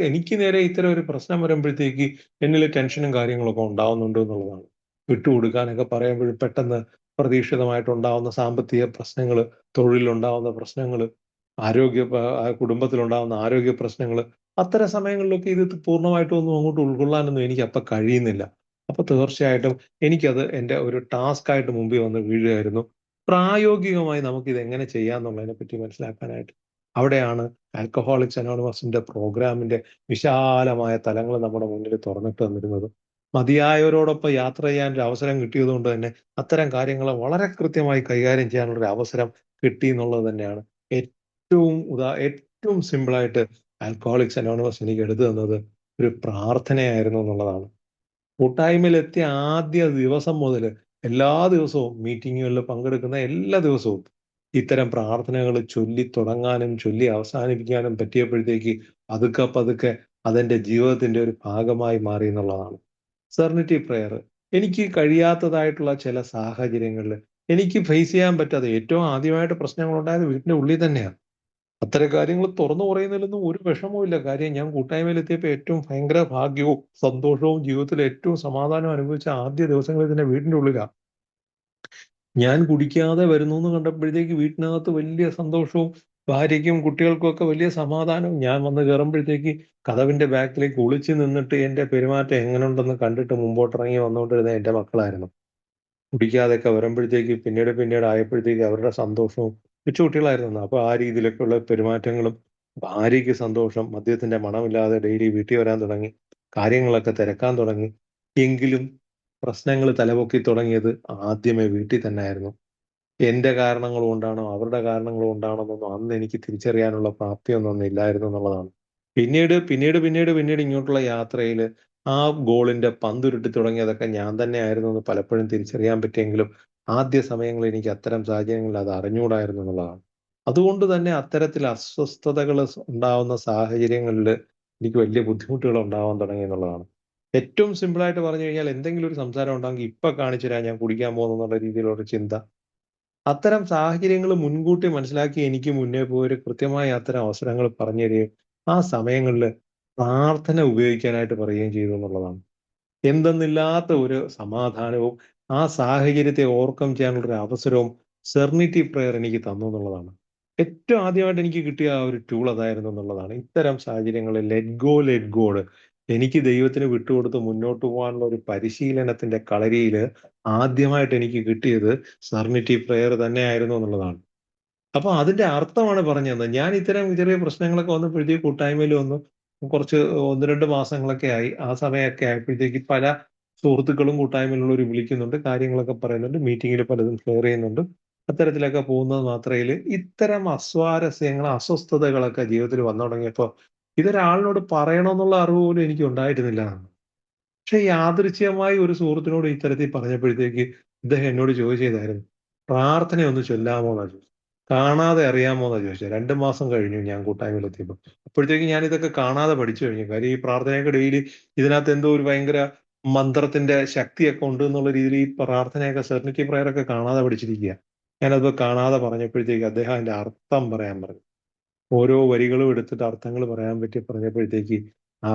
Speaker 2: എനിക്ക് നേരെ ഇത്തരം ഒരു പ്രശ്നം വരുമ്പോഴത്തേക്ക് എന്നിൽ ടെൻഷനും കാര്യങ്ങളൊക്കെ ഉണ്ടാവുന്നുണ്ട് എന്നുള്ളതാണ്. വിട്ടുകൊടുക്കാനൊക്കെ പറയുമ്പോഴും പെട്ടെന്ന് പ്രതീക്ഷിതമായിട്ടുണ്ടാവുന്ന സാമ്പത്തിക പ്രശ്നങ്ങൾ, തൊഴിലുണ്ടാവുന്ന പ്രശ്നങ്ങൾ, കുടുംബത്തിലുണ്ടാവുന്ന ആരോഗ്യ പ്രശ്നങ്ങൾ, അത്തരം സമയങ്ങളിലൊക്കെ ഇത് പൂർണ്ണമായിട്ടും ഒന്നും അങ്ങോട്ട് ഉൾക്കൊള്ളാനൊന്നും എനിക്ക് അപ്പം കഴിയുന്നില്ല. അപ്പൊ തീർച്ചയായിട്ടും എനിക്കത് എൻ്റെ ഒരു ടാസ്ക് ആയിട്ട് മുമ്പിൽ വന്ന് വീഴുകയായിരുന്നു. പ്രായോഗികമായി നമുക്കിത് എങ്ങനെ ചെയ്യാന്നുള്ളതിനെ പറ്റി മനസ്സിലാക്കാനായിട്ട്. അവിടെയാണ് ആൽക്കഹോളിക്സ് അനോണിമസിന്റെ പ്രോഗ്രാമിന്റെ വിശാലമായ തലങ്ങൾ നമ്മുടെ മുന്നിൽ തുറന്നിട്ട് തന്നിരുന്നത്. മതിയായവരോടൊപ്പം യാത്ര ചെയ്യാൻ ഒരു അവസരം കിട്ടിയത് കൊണ്ട് തന്നെ അത്തരം കാര്യങ്ങളെ വളരെ കൃത്യമായി കൈകാര്യം ചെയ്യാനുള്ള ഒരു അവസരം കിട്ടി എന്നുള്ളത് തന്നെയാണ് ഏറ്റവും സിമ്പിളായിട്ട് ആൽക്കഹോളിക്സ് അനോണിമസ് എനിക്ക് എടുത്തു തന്നത് ഒരു പ്രാർത്ഥനയായിരുന്നു എന്നുള്ളതാണ്. കൂട്ടായ്മയിലെത്തിയ ആദ്യ ദിവസം മുതൽ എല്ലാ ദിവസവും മീറ്റിങ്ങുകളിൽ പങ്കെടുക്കുന്ന എല്ലാ ദിവസവും ഇത്തരം പ്രാർത്ഥനകൾ ചൊല്ലി തുടങ്ങാനും ചൊല്ലി അവസാനിപ്പിക്കാനും പറ്റിയപ്പോഴത്തേക്ക് പതുക്കെ പതുക്കെ അതെന്റെ ജീവിതത്തിന്റെ ഒരു ഭാഗമായി മാറി എന്നുള്ളതാണ്. സെറനിറ്റി പ്രെയർ എനിക്ക് കഴിയാത്തതായിട്ടുള്ള ചില സാഹചര്യങ്ങളിൽ എനിക്ക് ഫേസ് ചെയ്യാൻ പറ്റാതെ ഏറ്റവും ആദ്യമായിട്ട് പ്രശ്നങ്ങൾ ഉണ്ടായത് വീട്ടിന്റെ ഉള്ളിൽ തന്നെയാണ്. അത്തരം കാര്യങ്ങൾ തുറന്നു പറയുന്നതിലൊന്നും ഒരു വിഷമവും ഇല്ല. കാര്യം ഞാൻ കൂട്ടായ്മയിലെത്തിയപ്പോൾ ഏറ്റവും ഭയങ്കര ഭാഗ്യവും സന്തോഷവും ജീവിതത്തിൽ ഏറ്റവും സമാധാനം അനുഭവിച്ച ആദ്യ ദിവസങ്ങളിൽ തന്നെ വീടിന്റെ ഉള്ളിലാണ്. ഞാൻ കുടിക്കാതെ വരുന്നു എന്ന് കണ്ടപ്പോഴത്തേക്ക് വീട്ടിനകത്ത് വലിയ സന്തോഷവും ഭാര്യയ്ക്കും കുട്ടികൾക്കും ഒക്കെ വലിയ സമാധാനവും. ഞാൻ വന്ന് കയറുമ്പോഴത്തേക്ക് കതവിന്റെ ബാക്കിലേക്ക് ഒളിച്ചു നിന്നിട്ട് എന്റെ പെരുമാറ്റം എങ്ങനെയുണ്ടെന്ന് കണ്ടിട്ട് മുമ്പോട്ടിറങ്ങി വന്നുകൊണ്ടിരുന്ന എന്റെ മക്കളായിരുന്നു. കുടിക്കാതെയൊക്കെ വരുമ്പോഴത്തേക്ക് പിന്നീട് ആയപ്പോഴത്തേക്ക് അവരുടെ സന്തോഷവും കൊച്ചുകുട്ടികളായിരുന്നു. അപ്പൊ ആ രീതിയിലൊക്കെയുള്ള പെരുമാറ്റങ്ങളും, ഭാര്യയ്ക്ക് സന്തോഷം, മദ്യത്തിന്റെ മണമില്ലാതെ ഡെയിലി വീട്ടിൽ വരാൻ തുടങ്ങി, കാര്യങ്ങളൊക്കെ തിരക്കാൻ തുടങ്ങി. എങ്കിലും പ്രശ്നങ്ങൾ തലപൊക്കി തുടങ്ങിയത് ആദ്യമേ വീട്ടിൽ തന്നെ ആയിരുന്നു. എന്റെ കാരണങ്ങൾ കൊണ്ടാണോ അവരുടെ കാരണങ്ങൾ കൊണ്ടാണോ എന്നൊന്നും അന്ന് എനിക്ക് തിരിച്ചറിയാനുള്ള പ്രാപ്തിയൊന്നും അന്ന് ഇല്ലായിരുന്നു എന്നുള്ളതാണ്. പിന്നീട് ഇങ്ങോട്ടുള്ള യാത്രയിൽ ആ ഗോളിന്റെ പന്തുരുട്ടി തുടങ്ങിയതൊക്കെ ഞാൻ തന്നെ ആയിരുന്നു എന്ന് പലപ്പോഴും തിരിച്ചറിയാൻ പറ്റിയെങ്കിലും ആദ്യ സമയങ്ങളിൽ എനിക്ക് അത്തരം സാഹചര്യങ്ങളിൽ അത് അറിഞ്ഞുകൂടായിരുന്നു എന്നുള്ളതാണ്. അതുകൊണ്ട് തന്നെ അത്തരത്തിൽ അസ്വസ്ഥതകൾ ഉണ്ടാവുന്ന സാഹചര്യങ്ങളിൽ എനിക്ക് വലിയ ബുദ്ധിമുട്ടുകൾ ഉണ്ടാവാൻ തുടങ്ങി എന്നുള്ളതാണ്. ഏറ്റവും സിമ്പിളായിട്ട് പറഞ്ഞു കഴിഞ്ഞാൽ എന്തെങ്കിലും ഒരു സംസാരം ഉണ്ടെങ്കിൽ ഇപ്പൊ കാണിച്ചു തരാം ഞാൻ കുടിക്കാൻ പോകുന്നു എന്നുള്ള രീതിയിലുള്ള ചിന്ത. അത്തരം സാഹചര്യങ്ങൾ മുൻകൂട്ടി മനസ്സിലാക്കി എനിക്ക് മുന്നേ പോയി കൃത്യമായി അത്തരം അവസരങ്ങൾ പറഞ്ഞു തരികയും ആ സമയങ്ങളിൽ പ്രാർത്ഥന ഉപയോഗിക്കാനായിട്ട് പറയുകയും ചെയ്തു എന്നുള്ളതാണ്. എന്തെന്നില്ലാത്ത ഒരു സമാധാനവും ആ സാഹചര്യത്തെ ഓവർകം ചെയ്യാനുള്ള ഒരു അവസരവും സെറനിറ്റി പ്രെയർ എനിക്ക് തന്നു എന്നുള്ളതാണ്. ഏറ്റവും ആദ്യമായിട്ട് എനിക്ക് കിട്ടിയ ആ ഒരു ടൂൾ അതായിരുന്നു എന്നുള്ളതാണ്. ഇത്തരം സാഹചര്യങ്ങളിൽ ലെറ്റ് ഗോഡ് എനിക്ക് ദൈവത്തിന് വിട്ടുകൊടുത്ത് മുന്നോട്ട് പോകാനുള്ള ഒരു പരിശീലനത്തിന്റെ കളരിയിൽ ആദ്യമായിട്ട് എനിക്ക് കിട്ടിയത് സെറനിറ്റി പ്രെയർ തന്നെയായിരുന്നു എന്നുള്ളതാണ്. അപ്പൊ അതിന്റെ അർത്ഥമാണ് പറഞ്ഞു തന്നത്. ഞാൻ ഇത്തരം ചെറിയ പ്രശ്നങ്ങളൊക്കെ വന്നപ്പോഴത്തേക്ക് കൂട്ടായ്മയിൽ വന്നു കുറച്ച് 1-2 മാസങ്ങളൊക്കെ ആയി. ആ സമയമൊക്കെ ആയപ്പോഴത്തേക്ക് പല സുഹൃത്തുക്കളും കൂട്ടായ്മയിലുള്ളവർ വിളിക്കുന്നുണ്ട്, കാര്യങ്ങളൊക്കെ പറയുന്നുണ്ട്, മീറ്റിങ്ങിൽ പലതും ഷെയർ ചെയ്യുന്നുണ്ട്. അത്തരത്തിലൊക്കെ പോകുന്നത് മാത്രയിൽ ഇത്തരം അസ്വസ്ഥതകളൊക്കെ ജീവിതത്തിൽ വന്നു തുടങ്ങിയപ്പോൾ ഇതൊരാളിനോട് പറയണമെന്നുള്ള അറിവ് പോലും എനിക്ക് ഉണ്ടായിരുന്നില്ല. പക്ഷെ യാദൃച്ഛികമായി ഒരു സുഹൃത്തിനോട് ഇത്തരത്തിൽ പറഞ്ഞപ്പോഴത്തേക്ക് ഇദ്ദേഹം എന്നോട് ചോദിച്ചതായിരുന്നു, പ്രാർത്ഥന ഒന്ന് ചൊല്ലാമോ എന്നാ ചോദിച്ചു. കാണാതെ അറിയാമോ എന്നാ ചോദിച്ചത്. 2 മാസം കഴിഞ്ഞു ഞാൻ കൂട്ടായ്മയിലെത്തിയപ്പോൾ. അപ്പോഴത്തേക്ക് ഞാൻ ഇതൊക്കെ കാണാതെ പഠിച്ചു കഴിഞ്ഞു. കാര്യം ഈ പ്രാർത്ഥനയൊക്കെ ഡെയിലി ഇതിനകത്ത് എന്തോ ഒരു ഭയങ്കര മന്ത്രത്തിന്റെ ശക്തിയൊക്കെ ഉണ്ട് എന്നുള്ള രീതിയിൽ ഈ പ്രാർത്ഥനയൊക്കെ സെറനിറ്റി പ്രെയർ ഒക്കെ കാണാതെ പഠിച്ചിരിക്കുക. ഞാനത് കാണാതെ പറഞ്ഞപ്പോഴത്തേക്ക് അദ്ദേഹം അതിന്റെ അർത്ഥം പറയാൻ പറഞ്ഞു. ഓരോ വരികളും എടുത്തിട്ട് അർത്ഥങ്ങൾ പറയാൻ പറ്റി പറഞ്ഞപ്പോഴത്തേക്ക് ആ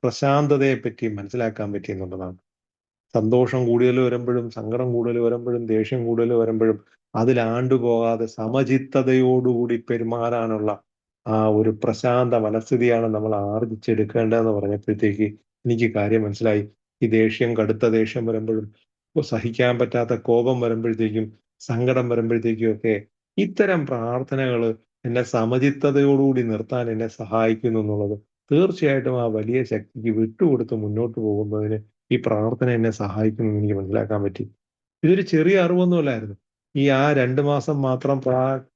Speaker 2: പ്രശാന്തതയെ പറ്റി മനസ്സിലാക്കാൻ പറ്റി എന്നുള്ളതാണ്. സന്തോഷം കൂടുതൽ വരുമ്പോഴും സങ്കടം കൂടുതൽ വരുമ്പോഴും ദേഷ്യം കൂടുതൽ വരുമ്പോഴും അതിലാണ്ടുപോകാതെ സമചിത്തതയോടുകൂടി പെരുമാറാനുള്ള ആ ഒരു പ്രശാന്ത മനസ്ഥിതിയാണ് നമ്മൾ ആർജിച്ചെടുക്കേണ്ടതെന്ന് പറഞ്ഞപ്പോഴത്തേക്ക് എനിക്ക് കാര്യം മനസ്സിലായി. ഈ കടുത്ത ദേഷ്യം വരുമ്പോഴും സഹിക്കാൻ പറ്റാത്ത കോപം വരുമ്പോഴത്തേക്കും സങ്കടം വരുമ്പോഴത്തേക്കും ഒക്കെ ഇത്തരം പ്രാർത്ഥനകൾ എന്നെ സമചിത്തതയോടുകൂടി നിർത്താൻ എന്നെ സഹായിക്കുന്നു എന്നുള്ളത് തീർച്ചയായിട്ടും ആ വലിയ ശക്തിക്ക് വിട്ടുകൊടുത്ത് മുന്നോട്ട് പോകുന്നതിന് ഈ പ്രാർത്ഥന എന്നെ സഹായിക്കുമെന്ന് എനിക്ക് മനസ്സിലാക്കാൻ പറ്റി. ഇതൊരു ചെറിയ അറിവൊന്നുമല്ലായിരുന്നു. ഈ 2 മാസം മാത്രം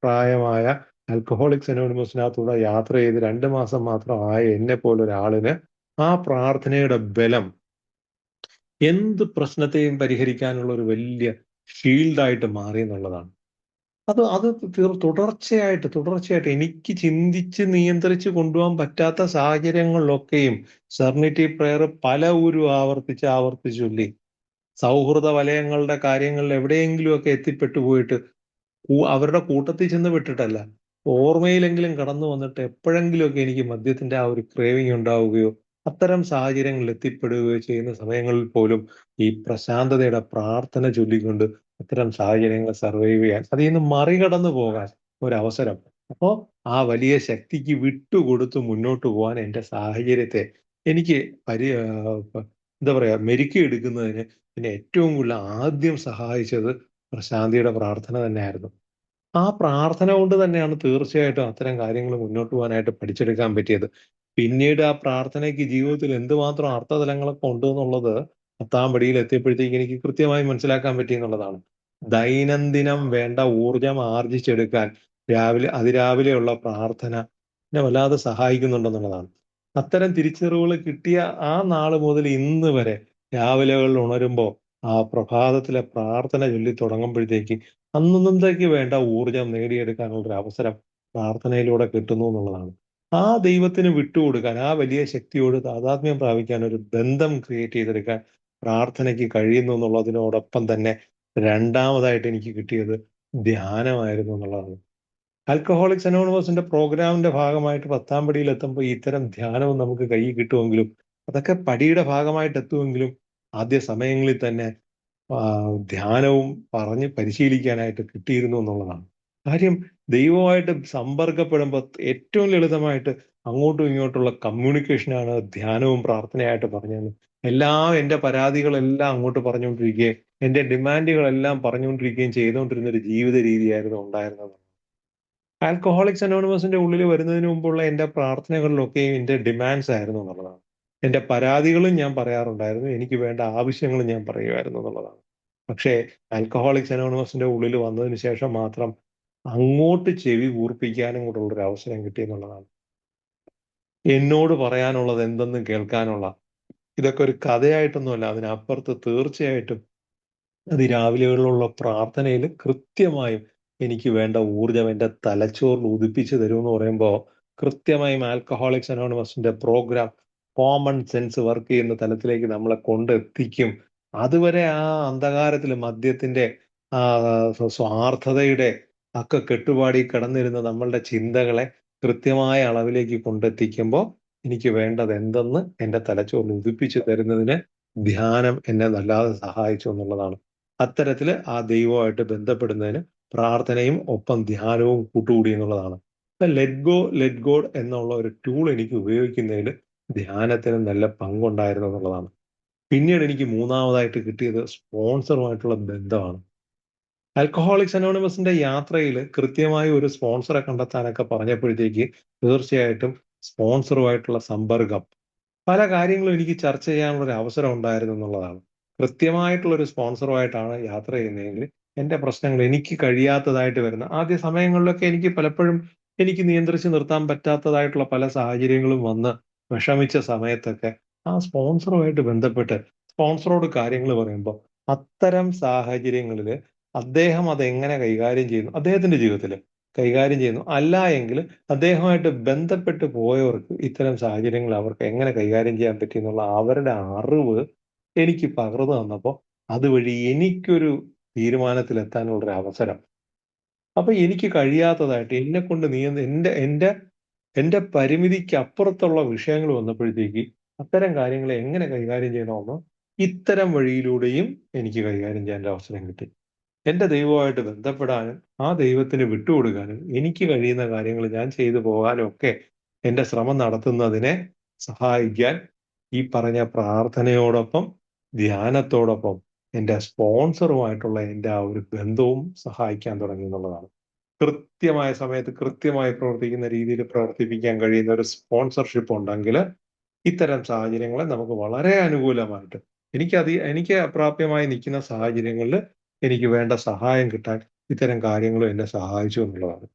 Speaker 2: പ്രായമായ ആൽക്കഹോളിക്സ് അനോണിമസിനകത്തൂടെ യാത്ര ചെയ്ത് 2 മാസം മാത്രം ആയ എന്നെ പോലൊരാളിന് ആ പ്രാർത്ഥനയുടെ ബലം എന്ത് പ്രശ്നത്തെയും പരിഹരിക്കാനുള്ള ഒരു വലിയ ഷീൽഡായിട്ട് മാറി എന്നുള്ളതാണ്. അത് തുടർച്ചയായിട്ട് എനിക്ക് ചിന്തിച്ച് നിയന്ത്രിച്ച് കൊണ്ടുപോകാൻ പറ്റാത്ത സാഹചര്യങ്ങളിലൊക്കെയും സെറനിറ്റി പ്രെയർ ആവർത്തിച്ച് ചൊല്ലി സൗഹൃദ വലയങ്ങളുടെ കാര്യങ്ങളിൽ എവിടെയെങ്കിലുമൊക്കെ എത്തിപ്പെട്ടു പോയിട്ട് അവരുടെ കൂട്ടത്തിൽ ചെന്ന് വിട്ടിട്ടല്ല, ഓർമ്മയിലെങ്കിലും കടന്നു വന്നിട്ട് എപ്പോഴെങ്കിലുമൊക്കെ എനിക്ക് മദ്യത്തിന്റെ ആ ഒരു ക്രേവിങ് ഉണ്ടാവുകയോ അത്തരം സാഹചര്യങ്ങളിൽ എത്തിപ്പെടുകയോ ചെയ്യുന്ന സമയങ്ങളിൽ പോലും ഈ പ്രശാന്തതയുടെ പ്രാർത്ഥന ചൊല്ലിക്കൊണ്ട് അത്തരം സാഹചര്യങ്ങളെ സർവൈവ് ചെയ്യാൻ, അതിൽ നിന്ന് മറികടന്നു പോകാൻ ഒരവസരം. അപ്പോ ആ വലിയ ശക്തിക്ക് വിട്ടുകൊടുത്ത് മുന്നോട്ട് പോകാൻ എൻ്റെ സാഹചര്യത്തെ എനിക്ക് എന്താ പറയാ, മെരുക്കിയെടുക്കുന്നതിന് എന്നെ ഏറ്റവും കൂടുതൽ ആദ്യം സഹായിച്ചത് പ്രശാന്തിയുടെ പ്രാർത്ഥന തന്നെയായിരുന്നു. ആ പ്രാർത്ഥന കൊണ്ട് തന്നെയാണ് തീർച്ചയായിട്ടും അത്തരം കാര്യങ്ങൾ മുന്നോട്ട് പോകാനായിട്ട് പഠിച്ചെടുക്കാൻ പറ്റിയത്. പിന്നീട് ആ പ്രാർത്ഥനയ്ക്ക് ജീവിതത്തിൽ എന്തുമാത്രം അർത്ഥതലങ്ങളൊക്കെ ഉണ്ട് എന്നുള്ളത് 10-ാം പടിയിൽ എത്തിയപ്പോഴത്തേക്ക് എനിക്ക് കൃത്യമായി മനസ്സിലാക്കാൻ പറ്റി എന്നുള്ളതാണ്. ദൈനംദിനം വേണ്ട ഊർജം ആർജിച്ചെടുക്കാൻ അതിരാവിലെയുള്ള പ്രാർത്ഥന എന്നെ വല്ലാതെ സഹായിക്കുന്നുണ്ടെന്നുള്ളതാണ്. അത്തരം തിരിച്ചറിവുകൾ കിട്ടിയ ആ നാൾ മുതൽ ഇന്ന് വരെ രാവിലെകളിൽ ഉണരുമ്പോൾ ആ പ്രഭാതത്തിലെ പ്രാർത്ഥന ചൊല്ലി തുടങ്ങുമ്പോഴത്തേക്ക് അന്നന്നത്തേക്ക് വേണ്ട ഊർജം നേടിയെടുക്കാനുള്ള ഒരു അവസരം പ്രാർത്ഥനയിലൂടെ കിട്ടുന്നു എന്നുള്ളതാണ്. ആ ദൈവത്തിന് വിട്ടുകൊടുക്കാൻ, ആ വലിയ ശക്തിയോട് താതാത്മ്യം പ്രാപിക്കാൻ, ഒരു ബന്ധം ക്രിയേറ്റ് ചെയ്തെടുക്കാൻ പ്രാർത്ഥനയ്ക്ക് കഴിയുന്നു എന്നുള്ളതിനോടൊപ്പം തന്നെ രണ്ടാമതായിട്ട് എനിക്ക് കിട്ടിയത് ധ്യാനമായിരുന്നു എന്നുള്ളതാണ്. ആൽക്കഹോളിക്സ് അനോണിമസിന്റെ പ്രോഗ്രാമിന്റെ ഭാഗമായിട്ട് 10-ാം പടിയിൽ എത്തുമ്പോൾ ഇത്തരം ധ്യാനവും നമുക്ക് കയ്യിൽ കിട്ടുമെങ്കിലും, അതൊക്കെ പടിയുടെ ഭാഗമായിട്ട് എത്തുമെങ്കിലും ആദ്യ സമയങ്ങളിൽ തന്നെ ധ്യാനവും പറഞ്ഞ് പരിശീലിക്കാനായിട്ട് കിട്ടിയിരുന്നു എന്നുള്ളതാണ്. കാര്യം, ദൈവമായിട്ട് സമ്പർക്കപ്പെടുമ്പോൾ ഏറ്റവും ലളിതമായിട്ട് അങ്ങോട്ടും ഇങ്ങോട്ടുള്ള കമ്മ്യൂണിക്കേഷനാണ് ധ്യാനവും പ്രാർത്ഥനയായിട്ട് പറഞ്ഞത്. എൻ്റെ പരാതികളെല്ലാം അങ്ങോട്ട് പറഞ്ഞുകൊണ്ടിരിക്കുകയും എൻ്റെ ഡിമാൻഡുകളെല്ലാം പറഞ്ഞുകൊണ്ടിരിക്കുകയും ചെയ്തുകൊണ്ടിരുന്ന ഒരു ജീവിത രീതിയായിരുന്നു ഉണ്ടായിരുന്നത്. ആൽക്കഹോളിക്സ് അനോണിമസിന്റെ ഉള്ളിൽ വരുന്നതിന് മുമ്പുള്ള എൻ്റെ പ്രാർത്ഥനകളിലൊക്കെയും എൻ്റെ ഡിമാൻഡ്സ് ആയിരുന്നു എന്നുള്ളതാണ്. എൻ്റെ പരാതികളും ഞാൻ പറയാറുണ്ടായിരുന്നു, എനിക്ക് വേണ്ട ആവശ്യങ്ങളും ഞാൻ പറയുമായിരുന്നു എന്നുള്ളതാണ്. പക്ഷേ ആൽക്കഹോളിക്സ് അനോണിമസിന്റെ ഉള്ളിൽ വന്നതിന് ശേഷം മാത്രം അങ്ങോട്ട് ചെവി കൂർപ്പിക്കാനും കൂടെ ഉള്ളൊരു അവസരം കിട്ടി എന്നുള്ളതാണ്. എന്നോട് പറയാനുള്ളത് എന്തെന്ന് കേൾക്കാനുള്ള, ഇതൊക്കെ ഒരു കഥയായിട്ടൊന്നുമല്ല, അതിനപ്പുറത്ത് തീർച്ചയായിട്ടും അതിരാവിലെകളിലുള്ള പ്രാർത്ഥനയിൽ കൃത്യമായും എനിക്ക് വേണ്ട ഊർജം എൻ്റെ തലച്ചോറിൽ ഉദിപ്പിച്ചു തരുമെന്ന് പറയുമ്പോൾ കൃത്യമായും ആൽക്കഹോളിക്സ് അനോണിമസിന്റെ പ്രോഗ്രാം കോമൺ സെൻസ് വർക്ക് ചെയ്യുന്ന തലത്തിലേക്ക് നമ്മളെ കൊണ്ടെത്തിക്കും. അതുവരെ ആ അന്ധകാരത്തിൽ മദ്യത്തിന്റെ ആ സ്വാർത്ഥതയുടെ ഒക്കെ കെട്ടുപാടി കിടന്നിരുന്ന നമ്മളുടെ ചിന്തകളെ കൃത്യമായ അളവിലേക്ക് കൊണ്ടെത്തിക്കുമ്പോൾ എനിക്ക് വേണ്ടത് എന്തെന്ന് എൻ്റെ തലച്ചോറിൽ ഉദിപ്പിച്ചു തരുന്നതിന് ധ്യാനം എന്നെ വല്ലാതെ സഹായിച്ചു എന്നുള്ളതാണ്. അത്തരത്തില് ആ ദൈവമായിട്ട് ബന്ധപ്പെടുന്നതിന് പ്രാർത്ഥനയും ഒപ്പം ധ്യാനവും കൂട്ടുകൂടി എന്നുള്ളതാണ്. ലെറ്റ് ഗോഡ് എന്നുള്ള ഒരു ടൂൾ എനിക്ക് ഉപയോഗിക്കുന്നതിൽ ധ്യാനത്തിന് നല്ല പങ്കുണ്ടായിരുന്നു എന്നുള്ളതാണ്. പിന്നീട് എനിക്ക് മൂന്നാമതായിട്ട് കിട്ടിയത് സ്പോൺസറുമായിട്ടുള്ള ബന്ധമാണ്. ആൽക്കഹോളിക്സ് അനോണിമസിന്റെ യാത്രയിൽ കൃത്യമായി ഒരു സ്പോൺസറെ കണ്ടെത്താനൊക്കെ പറഞ്ഞപ്പോഴത്തേക്ക് തീർച്ചയായിട്ടും സ്പോൺസറുമായിട്ടുള്ള സമ്പർക്കം, പല കാര്യങ്ങളും എനിക്ക് ചർച്ച ചെയ്യാനുള്ള ഒരു അവസരം ഉണ്ടായിരുന്നു എന്നുള്ളതാണ്. കൃത്യമായിട്ടുള്ള ഒരു സ്പോൺസറുമായിട്ടാണ് യാത്ര ചെയ്യുന്നതെങ്കിൽ എൻ്റെ പ്രശ്നങ്ങൾ, എനിക്ക് കഴിയാത്തതായിട്ട് വരുന്ന ആദ്യ സമയങ്ങളിലൊക്കെ എനിക്ക് പലപ്പോഴും എനിക്ക് നിയന്ത്രിച്ച് നിർത്താൻ പറ്റാത്തതായിട്ടുള്ള പല സാഹചര്യങ്ങളും വന്ന് വിഷമിച്ച സമയത്തൊക്കെ ആ സ്പോൺസറുമായിട്ട് ബന്ധപ്പെട്ട് സ്പോൺസറോട് കാര്യങ്ങൾ പറയുമ്പോൾ അത്തരം സാഹചര്യങ്ങളിൽ അദ്ദേഹം അതെങ്ങനെ കൈകാര്യം ചെയ്യുന്നു, അദ്ദേഹത്തിന്റെ ജീവിതത്തിൽ കൈകാര്യം ചെയ്യുന്നു, അല്ല എങ്കിൽ അദ്ദേഹമായിട്ട് ബന്ധപ്പെട്ട് പോയവർക്ക് ഇത്തരം സാഹചര്യങ്ങൾ അവർക്ക് എങ്ങനെ കൈകാര്യം ചെയ്യാൻ പറ്റി എന്നുള്ള അവരുടെ അറിവ് എനിക്ക് പകർന്നു തന്നപ്പോൾ അതുവഴി എനിക്കൊരു തീരുമാനത്തിലെത്താനുള്ളൊരു അവസരം. അപ്പൊ എനിക്ക് കഴിയാത്തതായിട്ട് എന്നെ കൊണ്ട് എൻ്റെ പരിമിതിക്ക് അപ്പുറത്തുള്ള വിഷയങ്ങൾ വന്നപ്പോഴത്തേക്ക് അത്തരം കാര്യങ്ങളെ എങ്ങനെ കൈകാര്യം ചെയ്യണമെന്ന് ഇത്തരം വഴിയിലൂടെയും എനിക്ക് കൈകാര്യം ചെയ്യാൻ അവസരം കിട്ടി. എൻ്റെ ദൈവമായിട്ട് ബന്ധപ്പെടാനും ആ ദൈവത്തിന് വിട്ടുകൊടുക്കാനും എനിക്ക് കഴിയുന്ന കാര്യങ്ങൾ ഞാൻ ചെയ്തു പോകാനും ഒക്കെ എൻ്റെ ശ്രമം നടത്തുന്നതിനെ സഹായിക്കാൻ ഈ പറഞ്ഞ പ്രാർത്ഥനയോടൊപ്പം ധ്യാനത്തോടൊപ്പം എൻ്റെ സ്പോൺസറുമായിട്ടുള്ള എൻ്റെ ആ ഒരു ബന്ധവും സഹായിക്കാൻ തുടങ്ങി എന്നുള്ളതാണ്. കൃത്യമായ സമയത്ത് കൃത്യമായി പ്രവർത്തിക്കുന്ന രീതിയിൽ പ്രവർത്തിപ്പിക്കാൻ കഴിയുന്ന ഒരു സ്പോൺസർഷിപ്പ് ഉണ്ടെങ്കിൽ ഇത്തരം സാഹചര്യങ്ങളെ നമുക്ക് വളരെ അനുകൂലമായിട്ട് എനിക്ക് അപ്രാപ്യമായി നിൽക്കുന്ന സാഹചര്യങ്ങളിൽ എനിക്ക് വേണ്ട സഹായം കിട്ടാൻ ഇത്തരം കാര്യങ്ങളും എന്നെ സഹായിച്ചു എന്നുള്ളതാണ്.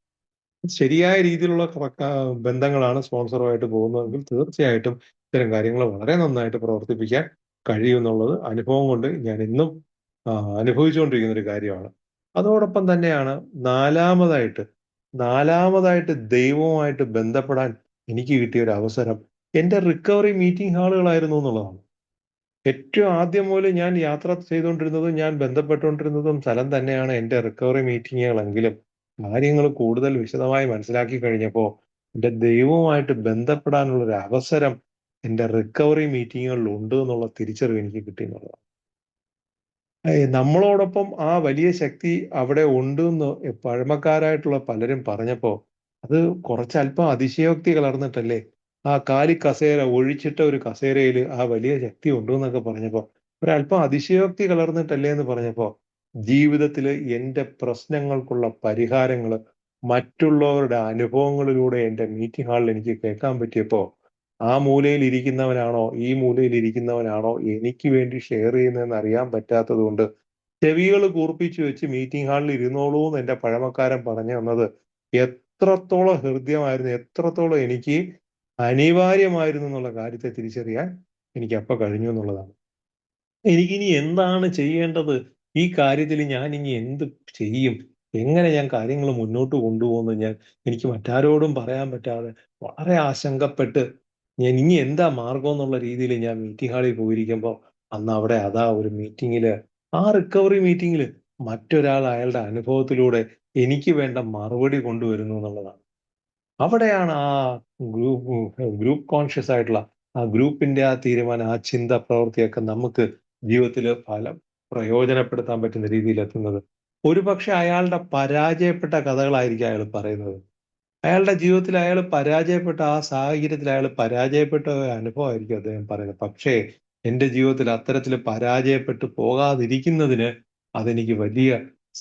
Speaker 2: ശരിയായ രീതിയിലുള്ള ബന്ധങ്ങളാണ് സ്പോൺസറുമായിട്ട് പോകുന്നതെങ്കിൽ തീർച്ചയായിട്ടും ഇത്തരം കാര്യങ്ങൾ വളരെ നന്നായിട്ട് പ്രവർത്തിപ്പിക്കാൻ കഴിയുമെന്നുള്ളത് അനുഭവം കൊണ്ട് ഞാൻ ഇന്നും അനുഭവിച്ചുകൊണ്ടിരിക്കുന്ന ഒരു കാര്യമാണ്. അതോടൊപ്പം തന്നെയാണ് നാലാമതായിട്ട് ദൈവവുമായിട്ട് ബന്ധപ്പെടാൻ എനിക്ക് കിട്ടിയ ഒരു അവസരം എൻ്റെ റിക്കവറി മീറ്റിംഗ് ഹാളുകളായിരുന്നു എന്നുള്ളതാണ്. ഏറ്റവും ആദ്യം മുതൽ ഞാൻ യാത്ര ചെയ്തുകൊണ്ടിരുന്നതും ഞാൻ ബന്ധപ്പെട്ടുകൊണ്ടിരുന്നതും സ്ഥലം തന്നെയാണ് എൻ്റെ റിക്കവറി മീറ്റിങ്ങുകളെങ്കിലും കാര്യങ്ങൾ കൂടുതൽ വിശദമായി മനസ്സിലാക്കി കഴിഞ്ഞപ്പോൾ എൻ്റെ ദൈവവുമായിട്ട് ബന്ധപ്പെടാനുള്ള ഒരു അവസരം എൻ്റെ റിക്കവറി മീറ്റിങ്ങുകളിൽ ഉണ്ട് എന്നുള്ള തിരിച്ചറിവ് എനിക്ക് കിട്ടി എന്നുള്ളതാണ്. നമ്മളോടൊപ്പം ആ വലിയ ശക്തി അവിടെ ഉണ്ട് എന്ന് പഴമക്കാരായിട്ടുള്ള പലരും പറഞ്ഞപ്പോൾ അത് കുറച്ചല്പം അതിശയോക്തി കലർന്നിട്ടല്ലേ ആ കാലി കസേര ഒഴിച്ചിട്ട ഒരു കസേരയിൽ ആ വലിയ ശക്തി ഉണ്ട് എന്നൊക്കെ പറഞ്ഞപ്പോൾ ഒരല്പം അതിശയോക്തി കലർന്നിട്ടല്ലേ എന്ന് പറഞ്ഞപ്പോൾ ജീവിതത്തിൽ എൻ്റെ പ്രശ്നങ്ങൾക്കുള്ള പരിഹാരങ്ങൾ മറ്റുള്ളവരുടെ അനുഭവങ്ങളിലൂടെ എൻ്റെ മീറ്റിംഗ് ഹാളിൽ എനിക്ക് കേൾക്കാൻ പറ്റിയപ്പോൾ ആ മൂലയിൽ ഇരിക്കുന്നവനാണോ ഈ മൂലയിൽ ഇരിക്കുന്നവനാണോ എനിക്ക് വേണ്ടി ഷെയർ ചെയ്യുന്നതെന്ന് അറിയാൻ പറ്റാത്തത് കൊണ്ട് ചെവികൾ കൂർപ്പിച്ചു വെച്ച് മീറ്റിംഗ് ഹാളിൽ ഇരുന്നോളൂ എന്ന് എൻ്റെ പഴമക്കാരൻ പറഞ്ഞു തന്നത് എത്രത്തോളം ഹൃദ്യമായിരുന്നു, എത്രത്തോളം എനിക്ക് അനിവാര്യമായിരുന്നു എന്നുള്ള കാര്യത്തെ തിരിച്ചറിയാൻ എനിക്ക് അപ്പൊ കഴിഞ്ഞു എന്നുള്ളതാണ്. എനിക്കിനി എന്താണ് ചെയ്യേണ്ടത്, ഈ കാര്യത്തിൽ ഞാൻ ഇനി എന്ത് ചെയ്യും, എങ്ങനെ ഞാൻ കാര്യങ്ങൾ മുന്നോട്ട് കൊണ്ടുപോകുന്നു എനിക്ക് മറ്റാരോടും പറയാൻ പറ്റാതെ വളരെ ആശങ്കപ്പെട്ട് ഞാൻ ഇനി എന്താ മാർഗം എന്നുള്ള രീതിയിൽ ഞാൻ മീറ്റിംഗ് ഹാളിൽ പോയിരിക്കുമ്പോൾ അന്ന് അവിടെ അതാ ഒരു മീറ്റിങ്ങില്, ആ റിക്കവറി മീറ്റിങ്ങിൽ മറ്റൊരാൾ അയാളുടെ അനുഭവത്തിലൂടെ എനിക്ക് വേണ്ട മറുപടി കൊണ്ടുവരുന്നു എന്നുള്ളതാണ്. അവിടെയാണ് ആ ഗ്രൂപ്പ് കോൺഷ്യസ് ആയിട്ടുള്ള ആ ഗ്രൂപ്പിന്റെ ആ തീരുമാനം, ആ ചിന്ത, പ്രവൃത്തിയൊക്കെ നമുക്ക് ജീവിതത്തിൽ ഫലം പ്രയോജനപ്പെടുത്താൻ പറ്റുന്ന രീതിയിൽ എത്തുന്നത്. ഒരുപക്ഷെ അയാളുടെ പരാജയപ്പെട്ട കഥകളായിരിക്കും അയാൾ പറയുന്നത്. അയാളുടെ ജീവിതത്തിൽ അയാൾ പരാജയപ്പെട്ട ആ സാഹചര്യത്തിൽ അയാൾ പരാജയപ്പെട്ട ഒരു അനുഭവമായിരിക്കും അദ്ദേഹം പറയുന്നത്. പക്ഷേ എൻ്റെ ജീവിതത്തിൽ അത്തരത്തിൽ പരാജയപ്പെട്ടു പോകാതിരിക്കുന്നതിന് അതെനിക്ക് വലിയ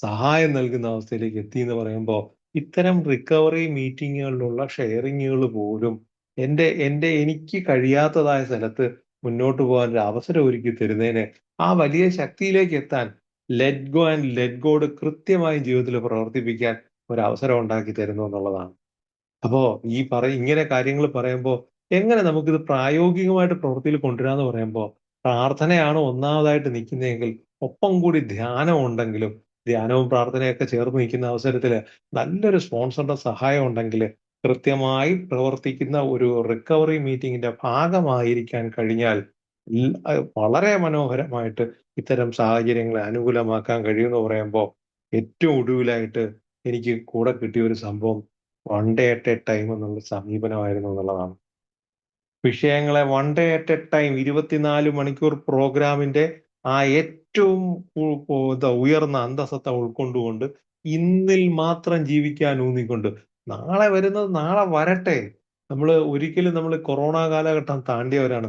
Speaker 2: സഹായം നൽകുന്ന അവസ്ഥയിലേക്ക് എത്തി എന്ന് പറയുമ്പോൾ ഇത്തരം റിക്കവറി മീറ്റിങ്ങുകളിലുള്ള ഷെയറിങ്ങുകൾ പോലും എനിക്ക് കഴിയാത്തതായ സ്ഥലത്ത് മുന്നോട്ട് പോകാൻ ഒരു അവസരം ഒരുക്കി തരുന്നതിന് ആ വലിയ ശക്തിയിലേക്ക് എത്താൻ let go and let God കൃത്യമായി ജീവിതത്തിൽ പ്രവർത്തിപ്പിക്കാൻ ഒരു അവസരം ഉണ്ടാക്കി തരുന്നു എന്നുള്ളതാണ്. അപ്പോ ഇങ്ങനെ കാര്യങ്ങൾ പറയുമ്പോൾ എങ്ങനെ നമുക്കിത് പ്രായോഗികമായിട്ട് പ്രവൃത്തിയിൽ കൊണ്ടുവരാന്ന് പറയുമ്പോൾ പ്രാർത്ഥനയാണ് ഒന്നാമതായിട്ട് നിൽക്കുന്നതെങ്കിൽ ഒപ്പം കൂടി ധ്യാനം ഉണ്ടെങ്കിലും ധ്യാനവും പ്രാർത്ഥനയൊക്കെ ചേർന്ന് നിൽക്കുന്ന അവസരത്തിൽ നല്ലൊരു സ്പോൺസറുടെ സഹായം ഉണ്ടെങ്കിൽ കൃത്യമായി പ്രവർത്തിക്കുന്ന ഒരു റിക്കവറി മീറ്റിങ്ങിന്റെ ഭാഗമായിരിക്കാൻ കഴിഞ്ഞാൽ വളരെ മനോഹരമായിട്ട് ഇത്തരം സാഹചര്യങ്ങളെ അനുകൂലമാക്കാൻ കഴിയുമെന്ന് പറയുമ്പോൾ ഏറ്റവും ഒടുവിലായിട്ട് എനിക്ക് കൂടെ കിട്ടിയ ഒരു സംഭവം one day at A time എന്നുള്ള സമീപനമായിരുന്നു എന്നുള്ളതാണ്. വിഷയങ്ങളെ one day at A time 24 മണിക്കൂർ പ്രോഗ്രാമിന്റെ ആ ഏറ്റവും ഉയർന്ന അന്തസത്ത ഉൾക്കൊണ്ടുകൊണ്ട് ഇന്നിൽ മാത്രം ജീവിക്കാൻ ഊന്നിക്കൊണ്ട് നാളെ വരുന്നത് നാളെ വരട്ടെ. ഒരിക്കലും നമ്മൾ കൊറോണ കാലഘട്ടം താണ്ടിയവരാണ്.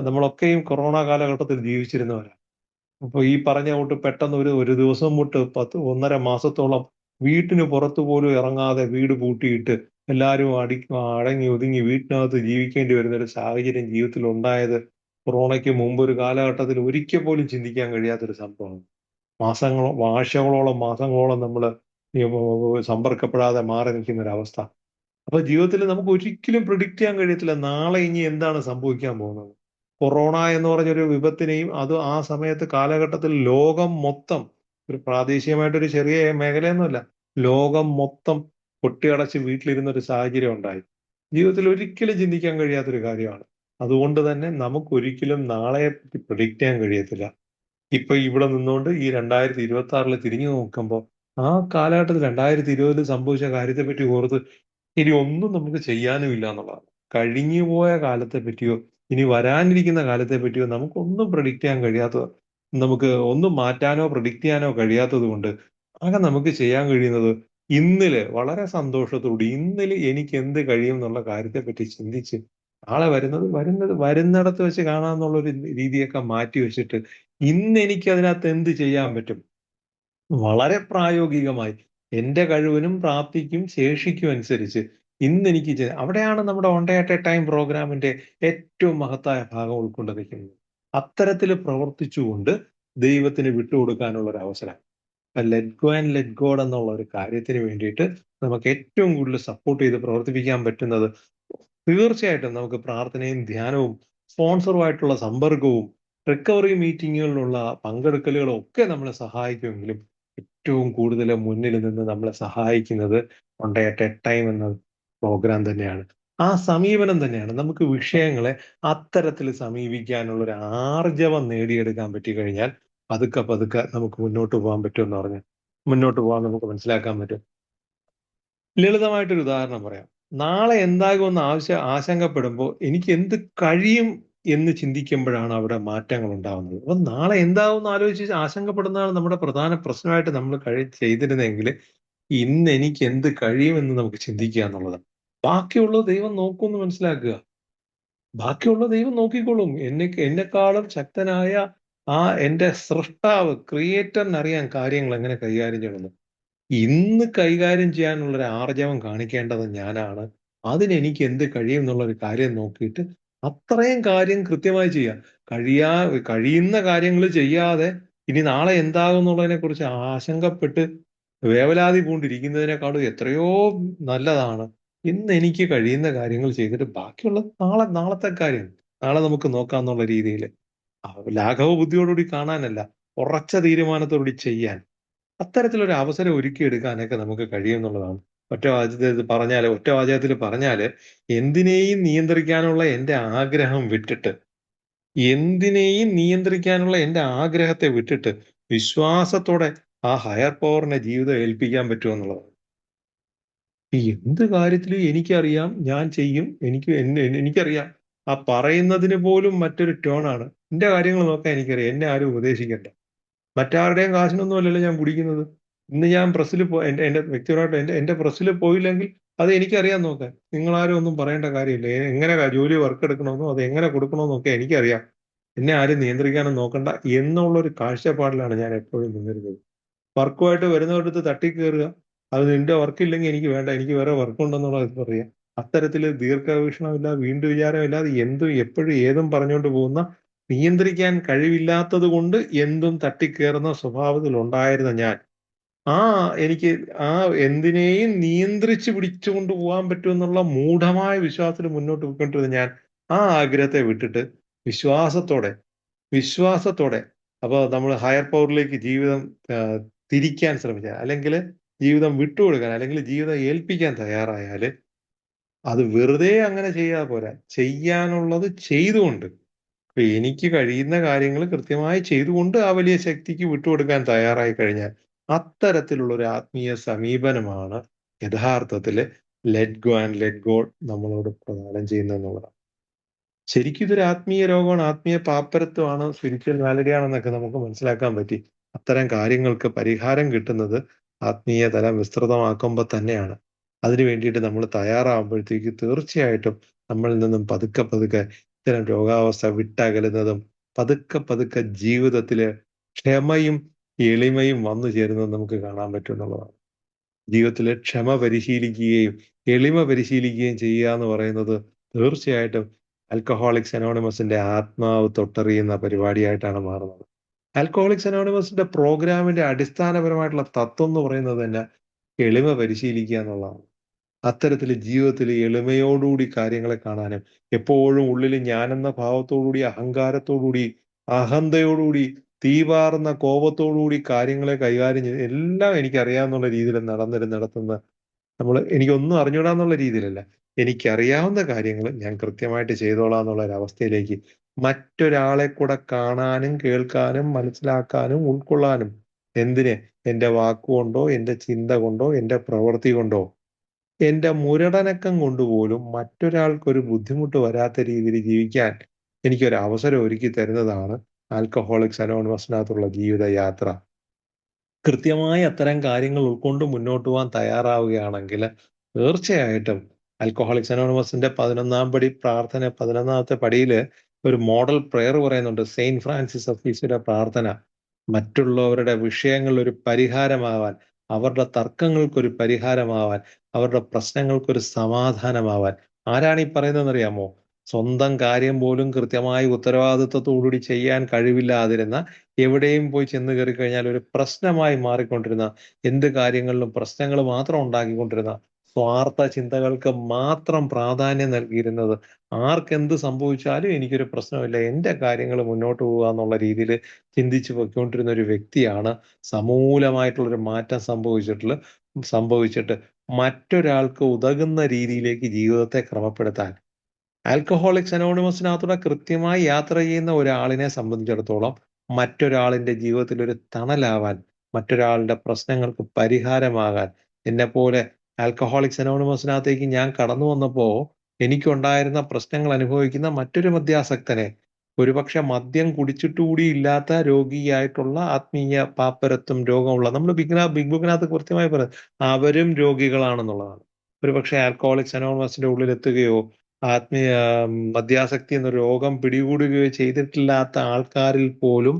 Speaker 2: നമ്മളൊക്കെയും കൊറോണ കാലഘട്ടത്തിൽ ജീവിച്ചിരുന്നവരാണ്. അപ്പൊ ഈ പറഞ്ഞ കൂട്ട് പെട്ടെന്ന് ഒരു ദിവസം തൊട്ട് 1.5 മാസത്തോളം വീട്ടിന് പുറത്തു പോലും ഇറങ്ങാതെ വീട് പൂട്ടിയിട്ട് എല്ലാവരും അടങ്ങി ഒതുങ്ങി വീട്ടിനകത്ത് ജീവിക്കേണ്ടി വരുന്ന ഒരു സാഹചര്യം ജീവിതത്തിൽ ഉണ്ടായത് കൊറോണയ്ക്ക് മുമ്പ് ഒരു കാലഘട്ടത്തിൽ ഒരിക്കൽ പോലും ചിന്തിക്കാൻ കഴിയാത്തൊരു സംഭവമാണ്. ആഴ്ചകളോളം മാസങ്ങളോളം നമ്മൾ സമ്പർക്കപ്പെടാതെ മാറി നിൽക്കുന്ന ഒരു അവസ്ഥ. അപ്പൊ ജീവിതത്തിൽ നമുക്ക് ഒരിക്കലും പ്രിഡിക്റ്റ് ചെയ്യാൻ കഴിയത്തില്ല നാളെ ഇനി എന്താണ് സംഭവിക്കാൻ പോകുന്നത്. കൊറോണ എന്ന് പറഞ്ഞൊരു വിപത്തിനെയും അത് ആ സമയത്ത് കാലഘട്ടത്തിൽ ലോകം മൊത്തം, ഒരു പ്രാദേശികമായിട്ടൊരു ചെറിയ മേഖലയൊന്നുമല്ല, ലോകം മൊത്തം പൊട്ടിയടച്ച് വീട്ടിലിരുന്ന ഒരു സാഹചര്യം ഉണ്ടായി. ജീവിതത്തിൽ ഒരിക്കലും ചിന്തിക്കാൻ കഴിയാത്തൊരു കാര്യമാണ്. അതുകൊണ്ട് തന്നെ നമുക്ക് ഒരിക്കലും നാളെ പറ്റി പ്രിഡിക്റ്റ് ചെയ്യാൻ കഴിയത്തില്ല. ഇപ്പൊ ഇവിടെ നിന്നുകൊണ്ട് ഈ 2026 തിരിഞ്ഞു നോക്കുമ്പോൾ ആ കാലഘട്ടത്തിൽ 2020 സംഭവിച്ച കാര്യത്തെ പറ്റി ഓർത്ത് ഇനി ഒന്നും നമുക്ക് ചെയ്യാനും ഇല്ല എന്നുള്ളതാണ്. കഴിഞ്ഞുപോയ കാലത്തെ പറ്റിയോ ഇനി വരാനിരിക്കുന്ന കാലത്തെ പറ്റിയോ നമുക്കൊന്നും പ്രെഡിക്റ്റ് ചെയ്യാൻ കഴിയാത്തത്, നമുക്ക് ഒന്നും മാറ്റാനോ പ്രെഡിക്റ്റ് ചെയ്യാനോ കഴിയാത്തത് കൊണ്ട് ആകെ നമുക്ക് ചെയ്യാൻ കഴിയുന്നത് ഇന്നില് വളരെ സന്തോഷത്തോടെ ഇന്നില് എനിക്ക് എന്ത് കഴിയും എന്നുള്ള കാര്യത്തെ പറ്റി ചിന്തിച്ച് നാളെ വരുന്നിടത്ത് വെച്ച് കാണാമെന്നുള്ളൊരു രീതിയൊക്കെ മാറ്റി വെച്ചിട്ട് ഇന്ന് എനിക്ക് അതിനകത്ത് എന്ത് ചെയ്യാൻ പറ്റും, വളരെ പ്രായോഗികമായി എൻ്റെ കഴിവിനും പ്രാപ്തിക്കും ശേഷിക്കും അനുസരിച്ച് ഇന്ന് എനിക്ക് അവിടെയാണ് നമ്മുടെ one day at A time പ്രോഗ്രാമിന്റെ ഏറ്റവും മഹത്തായ ഭാഗം ഉൾക്കൊണ്ട് നിൽക്കുന്നത്. അത്തരത്തിൽ പ്രവർത്തിച്ചുകൊണ്ട് ദൈവത്തിന് വിട്ടുകൊടുക്കാനുള്ള ഒരു അവസരം. Let go and let God എന്നുള്ള ഒരു കാര്യത്തിന് വേണ്ടിയിട്ട് നമുക്ക് ഏറ്റവും കൂടുതൽ സപ്പോർട്ട് ചെയ്ത് പ്രവർത്തിപ്പിക്കാൻ പറ്റുന്നത് തീർച്ചയായിട്ടും നമുക്ക് പ്രാർത്ഥനയും ധ്യാനവും സ്പോൺസറുമായിട്ടുള്ള സമ്പർക്കവും റിക്കവറി മീറ്റിങ്ങുകളിലുള്ള പങ്കെടുക്കലുകളും ഒക്കെ നമ്മളെ സഹായിക്കുമെങ്കിലും ഏറ്റവും കൂടുതൽ മുന്നിൽ നിന്ന് നമ്മളെ സഹായിക്കുന്നത് one day at A time എന്ന പ്രോഗ്രാം തന്നെയാണ്. ആ സമീപനം തന്നെയാണ് നമുക്ക് വിഷയങ്ങളെ അത്തരത്തിൽ സമീപിക്കാനുള്ള ഒരു ആർജവം നേടിയെടുക്കാൻ പറ്റി കഴിഞ്ഞാൽ പതുക്കെ പതുക്കെ നമുക്ക് മുന്നോട്ട് പോകാൻ പറ്റുമെന്ന് പറഞ്ഞ് മുന്നോട്ട് പോകാൻ നമുക്ക് മനസ്സിലാക്കാൻ പറ്റും. ലളിതമായിട്ടൊരു ഉദാഹരണം പറയാം. നാളെ എന്താകുമെന്ന് ആശങ്കപ്പെടുമ്പോൾ എനിക്ക് എന്ത് കഴിയും എന്ന് ചിന്തിക്കുമ്പോഴാണ് അവിടെ മാറ്റങ്ങൾ ഉണ്ടാകുന്നത്. അപ്പൊ നാളെ എന്താകുമെന്ന് ആലോചിച്ച് ആശങ്കപ്പെടുന്നതാണ് നമ്മുടെ പ്രധാന പ്രശ്നമായിട്ട് നമ്മൾ ചെയ്തിരുന്നെങ്കിൽ ഇന്ന് എനിക്ക് എന്ത് കഴിയുമെന്ന് നമുക്ക് ചിന്തിക്കുക എന്നുള്ളതാണ്. ബാക്കിയുള്ളത് ദൈവം നോക്കുമെന്ന് മനസ്സിലാക്കുക. ബാക്കിയുള്ള ദൈവം നോക്കിക്കോളും. എന്നെക്കാളും ശക്തനായ ആ എന്റെ സൃഷ്ടാവ് ക്രിയേറ്ററിന് അറിയാൻ കാര്യങ്ങൾ എങ്ങനെ കൈകാര്യം ചെയ്യണമെന്ന്. ഇന്ന് കൈകാര്യം ചെയ്യാനുള്ള ഒരു ആർജവം കാണിക്കേണ്ടത് ഞാനാണ്. അതിന് എനിക്ക് എന്ത് കഴിയും എന്നുള്ള ഒരു കാര്യം നോക്കിയിട്ട് അത്രയും കാര്യം കൃത്യമായി ചെയ്യാം. കഴിയുന്ന കാര്യങ്ങൾ ചെയ്യാതെ ഇനി നാളെ എന്താകും എന്നുള്ളതിനെ കുറിച്ച് ആശങ്കപ്പെട്ട് വേവലാതി പൂണ്ടിരിക്കുന്നതിനേക്കാളും എത്രയോ നല്ലതാണ് ഇന്ന് എനിക്ക് കഴിയുന്ന കാര്യങ്ങൾ ചെയ്തിട്ട് ബാക്കിയുള്ള നാളത്തെ കാര്യം നാളെ നമുക്ക് നോക്കാം എന്നുള്ള രീതിയിൽ ലാഘവ ബുദ്ധിയോടുകൂടി കാണാനല്ല, ഉറച്ച തീരുമാനത്തോടുകൂടി ചെയ്യാൻ അത്തരത്തിലൊരു അവസരം ഒരുക്കിയെടുക്കാനൊക്കെ നമുക്ക് കഴിയുമെന്നുള്ളതാണ്. ഒറ്റ വാചകത്തിൽ പറഞ്ഞാല് എന്തിനേയും നിയന്ത്രിക്കാനുള്ള എന്റെ ആഗ്രഹം വിട്ടിട്ട് ആഗ്രഹത്തെ വിട്ടിട്ട് വിശ്വാസത്തോടെ ആ ഹയർ പവറിനെ ജീവിതം ഏൽപ്പിക്കാൻ പറ്റുമെന്നുള്ളതാണ്. എന്ത് കാര്യത്തിലും എനിക്കറിയാം, ഞാൻ ചെയ്യും, എനിക്കറിയാം. ആ പറയുന്നതിന് പോലും മറ്റൊരു ടോണാണ്. എന്റെ കാര്യങ്ങൾ നോക്കാൻ എനിക്കറിയാം, എന്നെ ആരും ഉപദേശിക്കണ്ട. മറ്റാരുടെയും കാശിനൊന്നും അല്ലല്ലോ ഞാൻ കുടിക്കുന്നത്. ഇന്ന് ഞാൻ പ്രസ്സിൽ എന്റെ വ്യക്തിപരമായിട്ട് എന്റെ പ്രസ്സിൽ പോയില്ലെങ്കിൽ അത് എനിക്കറിയാൻ നോക്കാൻ. നിങ്ങളാരും ഒന്നും പറയേണ്ട കാര്യമില്ല. എങ്ങനെ ജോലി വർക്ക് എടുക്കണമെന്നോ അത് എങ്ങനെ കൊടുക്കണമെന്നൊക്കെ എനിക്കറിയാം. എന്നെ ആരും നിയന്ത്രിക്കാനും നോക്കണ്ട എന്നുള്ളൊരു കാഴ്ചപ്പാടിലാണ് ഞാൻ എപ്പോഴും നിന്നിരുന്നത്. വർക്കുമായിട്ട് വരുന്നവരടുത്ത് തട്ടിക്കയറുക, അത് നിന്റെ വർക്ക് ഇല്ലെങ്കിൽ എനിക്ക് വേണ്ട, എനിക്ക് വേറെ വർക്ക് ഉണ്ടെന്നുള്ളത് പറയാം. അത്തരത്തിൽ ദീർഘവീക്ഷണമില്ല, വീണ്ടും വിചാരമില്ലാതെ എന്തും എപ്പോഴും ഏതും പറഞ്ഞുകൊണ്ട് പോകുന്ന, നിയന്ത്രിക്കാൻ കഴിവില്ലാത്തത് കൊണ്ട് എന്തും തട്ടിക്കയറുന്ന സ്വഭാവത്തിൽ ഉണ്ടായിരുന്ന ഞാൻ എനിക്ക് എന്തിനേയും നിയന്ത്രിച്ച് പിടിച്ചുകൊണ്ട് പോകാൻ പറ്റുമെന്നുള്ള മൂഢമായ വിശ്വാസത്തിൽ മുന്നോട്ട് പോയിക്കൊണ്ടിരുന്ന ഞാൻ ആഗ്രഹത്തെ വിട്ടിട്ട് വിശ്വാസത്തോടെ അപ്പൊ നമ്മൾ ഹയർ പവറിലേക്ക് ജീവിതം തിരിക്കാൻ ശ്രമിച്ചാൽ, അല്ലെങ്കിൽ ജീവിതം വിട്ടുകൊടുക്കാൻ, അല്ലെങ്കിൽ ജീവിതം ഏൽപ്പിക്കാൻ തയ്യാറായാൽ അത് വെറുതെ അങ്ങനെ ചെയ്യാതെ പോരാ, ചെയ്യാനുള്ളത് ചെയ്തുകൊണ്ട് എനിക്ക് കഴിയുന്ന കാര്യങ്ങൾ കൃത്യമായി ചെയ്തുകൊണ്ട് ആ വലിയ ശക്തിക്ക് വിട്ടുകൊടുക്കാൻ തയ്യാറായി കഴിഞ്ഞാൽ അത്തരത്തിലുള്ള ഒരു ആത്മീയ സമീപനമാണ് യഥാർത്ഥത്തിൽ let go and let God നമ്മളോട് പ്രദാനം ചെയ്യുന്നത് എന്നുള്ളതാണ്. ശരിക്കും ഇതൊരു ആത്മീയ രോഗമാണ്, ആത്മീയ പാപ്പരത്വമാണ്, സ്പിരിച്വൽ മാലഡി ആണെന്നൊക്കെ നമുക്ക് മനസ്സിലാക്കാൻ പറ്റി. അത്തരം കാര്യങ്ങൾക്ക് പരിഹാരം കിട്ടുന്നത് ആത്മീയ തലം വിസ്തൃതമാക്കുമ്പോൾ തന്നെയാണ്. അതിനു വേണ്ടിയിട്ട് നമ്മൾ തയ്യാറാകുമ്പോഴത്തേക്ക് തീർച്ചയായിട്ടും നമ്മളിൽ നിന്നും പതുക്കെ ഇത്തരം രോഗാവസ്ഥ വിട്ടകലുന്നതും പതുക്കെ ജീവിതത്തില് ക്ഷമയും എളിമയും വന്നു ചേരുന്നതും നമുക്ക് കാണാൻ പറ്റും എന്നുള്ളതാണ്. ജീവിതത്തിലെ ക്ഷമ പരിശീലിക്കുകയും എളിമ പരിശീലിക്കുകയും ചെയ്യുക എന്ന് പറയുന്നത് തീർച്ചയായിട്ടും ആൽക്കഹോളിക്സ് അനോണിമസിന്റെ ആത്മാവ് തൊട്ടറിയുന്ന പരിപാടിയായിട്ടാണ് മാറുന്നത്. ആൽക്കഹോളിക്സ് അനോണിമസിന്റെ പ്രോഗ്രാമിന്റെ അടിസ്ഥാനപരമായിട്ടുള്ള തത്വം എന്ന് പറയുന്നത് തന്നെ എളിമ പരിശീലിക്കുക എന്നുള്ളതാണ്. അത്തരത്തിൽ ജീവിതത്തിൽ എളിമയോടുകൂടി കാര്യങ്ങളെ കാണാനും എപ്പോഴും ഉള്ളിൽ ഞാനെന്ന ഭാവത്തോടുകൂടി, അഹങ്കാരത്തോടുകൂടി, അഹന്തയോടുകൂടി, തീപാറുന്ന കോപത്തോടുകൂടി കാര്യങ്ങളെ കൈകാര്യം ചെയ്ത് എല്ലാം എനിക്കറിയാവുന്ന രീതിയിൽ നടത്തുന്ന എനിക്കൊന്നും അറിഞ്ഞൂടാന്നുള്ള രീതിയിലല്ല, എനിക്കറിയാവുന്ന കാര്യങ്ങൾ ഞാൻ കൃത്യമായിട്ട് ചെയ്തോളാം എന്നുള്ള ഒരു അവസ്ഥയിലേക്ക് മറ്റൊരാളെ കൂടെ കാണാനും കേൾക്കാനും മനസ്സിലാക്കാനും ഉൾക്കൊള്ളാനും, എന്തിന്, എന്റെ വാക്കുകൊണ്ടോ എന്റെ ചിന്ത കൊണ്ടോ എന്റെ പ്രവൃത്തി കൊണ്ടോ എന്റെ മുരടനക്കം കൊണ്ടുപോലും മറ്റൊരാൾക്കൊരു ബുദ്ധിമുട്ട് വരാത്ത രീതിയിൽ ജീവിക്കാൻ എനിക്കൊരു അവസരം ഒരുക്കി തരുന്നതാണ് ആൽക്കഹോളിക്സ് അനോണിമസിനകത്തുള്ള ജീവിതയാത്ര. കൃത്യമായി അത്തരം കാര്യങ്ങൾ ഉൾക്കൊണ്ട് മുന്നോട്ട് പോകാൻ തയ്യാറാവുകയാണെങ്കിൽ തീർച്ചയായിട്ടും ആൽക്കഹോളിക്സ് അനോണിമസിന്റെ 11ാമത്തെ പടിയിൽ ഒരു മോഡൽ പ്രെയർ പറയുന്നുണ്ട്. സെയിന്റ് ഫ്രാൻസിസ് അസീസിയുടെ പ്രാർത്ഥന, മറ്റുള്ളവരുടെ വിഷയങ്ങൾ ഒരു പരിഹാരമാവാൻ, അവരുടെ തർക്കങ്ങൾക്കൊരു പരിഹാരമാവാൻ, അവരുടെ പ്രശ്നങ്ങൾക്കൊരു സമാധാനമാവാൻ. ആരാണ് ഈ പറയുന്നതെന്നറിയാമോ? സ്വന്തം കാര്യം പോലും കൃത്യമായി ഉത്തരവാദിത്വത്തോടുകൂടി ചെയ്യാൻ കഴിവില്ലാതിരുന്ന, എവിടെയും പോയി ചെന്ന് കയറി കഴിഞ്ഞാൽ ഒരു പ്രശ്നമായി മാറിക്കൊണ്ടിരുന്ന, എന്ത് കാര്യങ്ങളിലും പ്രശ്നങ്ങൾ മാത്രം ഉണ്ടാക്കിക്കൊണ്ടിരുന്ന, സ്വാർത്ഥ ചിന്തകൾക്ക് മാത്രം പ്രാധാന്യം നൽകിയിരുന്നത്, ആർക്കെന്ത് സംഭവിച്ചാലും എനിക്കൊരു പ്രശ്നമില്ല, എന്റെ കാര്യങ്ങൾ മുന്നോട്ട് പോകുക എന്നുള്ള രീതിയിൽ ചിന്തിച്ചു പൊയ്ക്കൊണ്ടിരുന്ന ഒരു വ്യക്തിയാണ് സമൂലമായിട്ടുള്ളൊരു മാറ്റം സംഭവിച്ചിട്ട് മറ്റൊരാൾക്ക് ഉതകുന്ന രീതിയിലേക്ക് ജീവിതത്തെ ക്രമപ്പെടുത്താൻ ആൽക്കഹോളിക്സ് അനോണിമസിനകത്തൂടെ കൃത്യമായി യാത്ര ചെയ്യുന്ന ഒരാളിനെ സംബന്ധിച്ചിടത്തോളം മറ്റൊരാളിന്റെ ജീവിതത്തിൽ ഒരു തണലാവാൻ, മറ്റൊരാളുടെ പ്രശ്നങ്ങൾക്ക് പരിഹാരമാകാൻ, എന്നെപ്പോലെ ആൽക്കഹോളിക്സ് അനോണിമസിനകത്തേക്ക് ഞാൻ കടന്നു വന്നപ്പോൾ എനിക്കുണ്ടായിരുന്ന പ്രശ്നങ്ങൾ അനുഭവിക്കുന്ന മറ്റൊരു മദ്യാസക്തനെ, ഒരുപക്ഷെ മദ്യം കുടിച്ചിട്ടുകൂടി ഇല്ലാത്ത രോഗിയായിട്ടുള്ള ആത്മീയ പാപ്പരത്വം രോഗമുള്ള, നമ്മൾ ബിഗ് ബുക്കിനകത്ത് കൃത്യമായി പറയുന്നത് അവരും രോഗികളാണെന്നുള്ളതാണ്. ഒരുപക്ഷെ ആൽക്കഹോളിക്സ് അനോണിമസിന്റെ ഉള്ളിൽ എത്തുകയോ ആത്മീയ മദ്യാസക്തി എന്ന രോഗം പിടികൂടുകയോ ചെയ്തിട്ടില്ലാത്ത ആൾക്കാരിൽ പോലും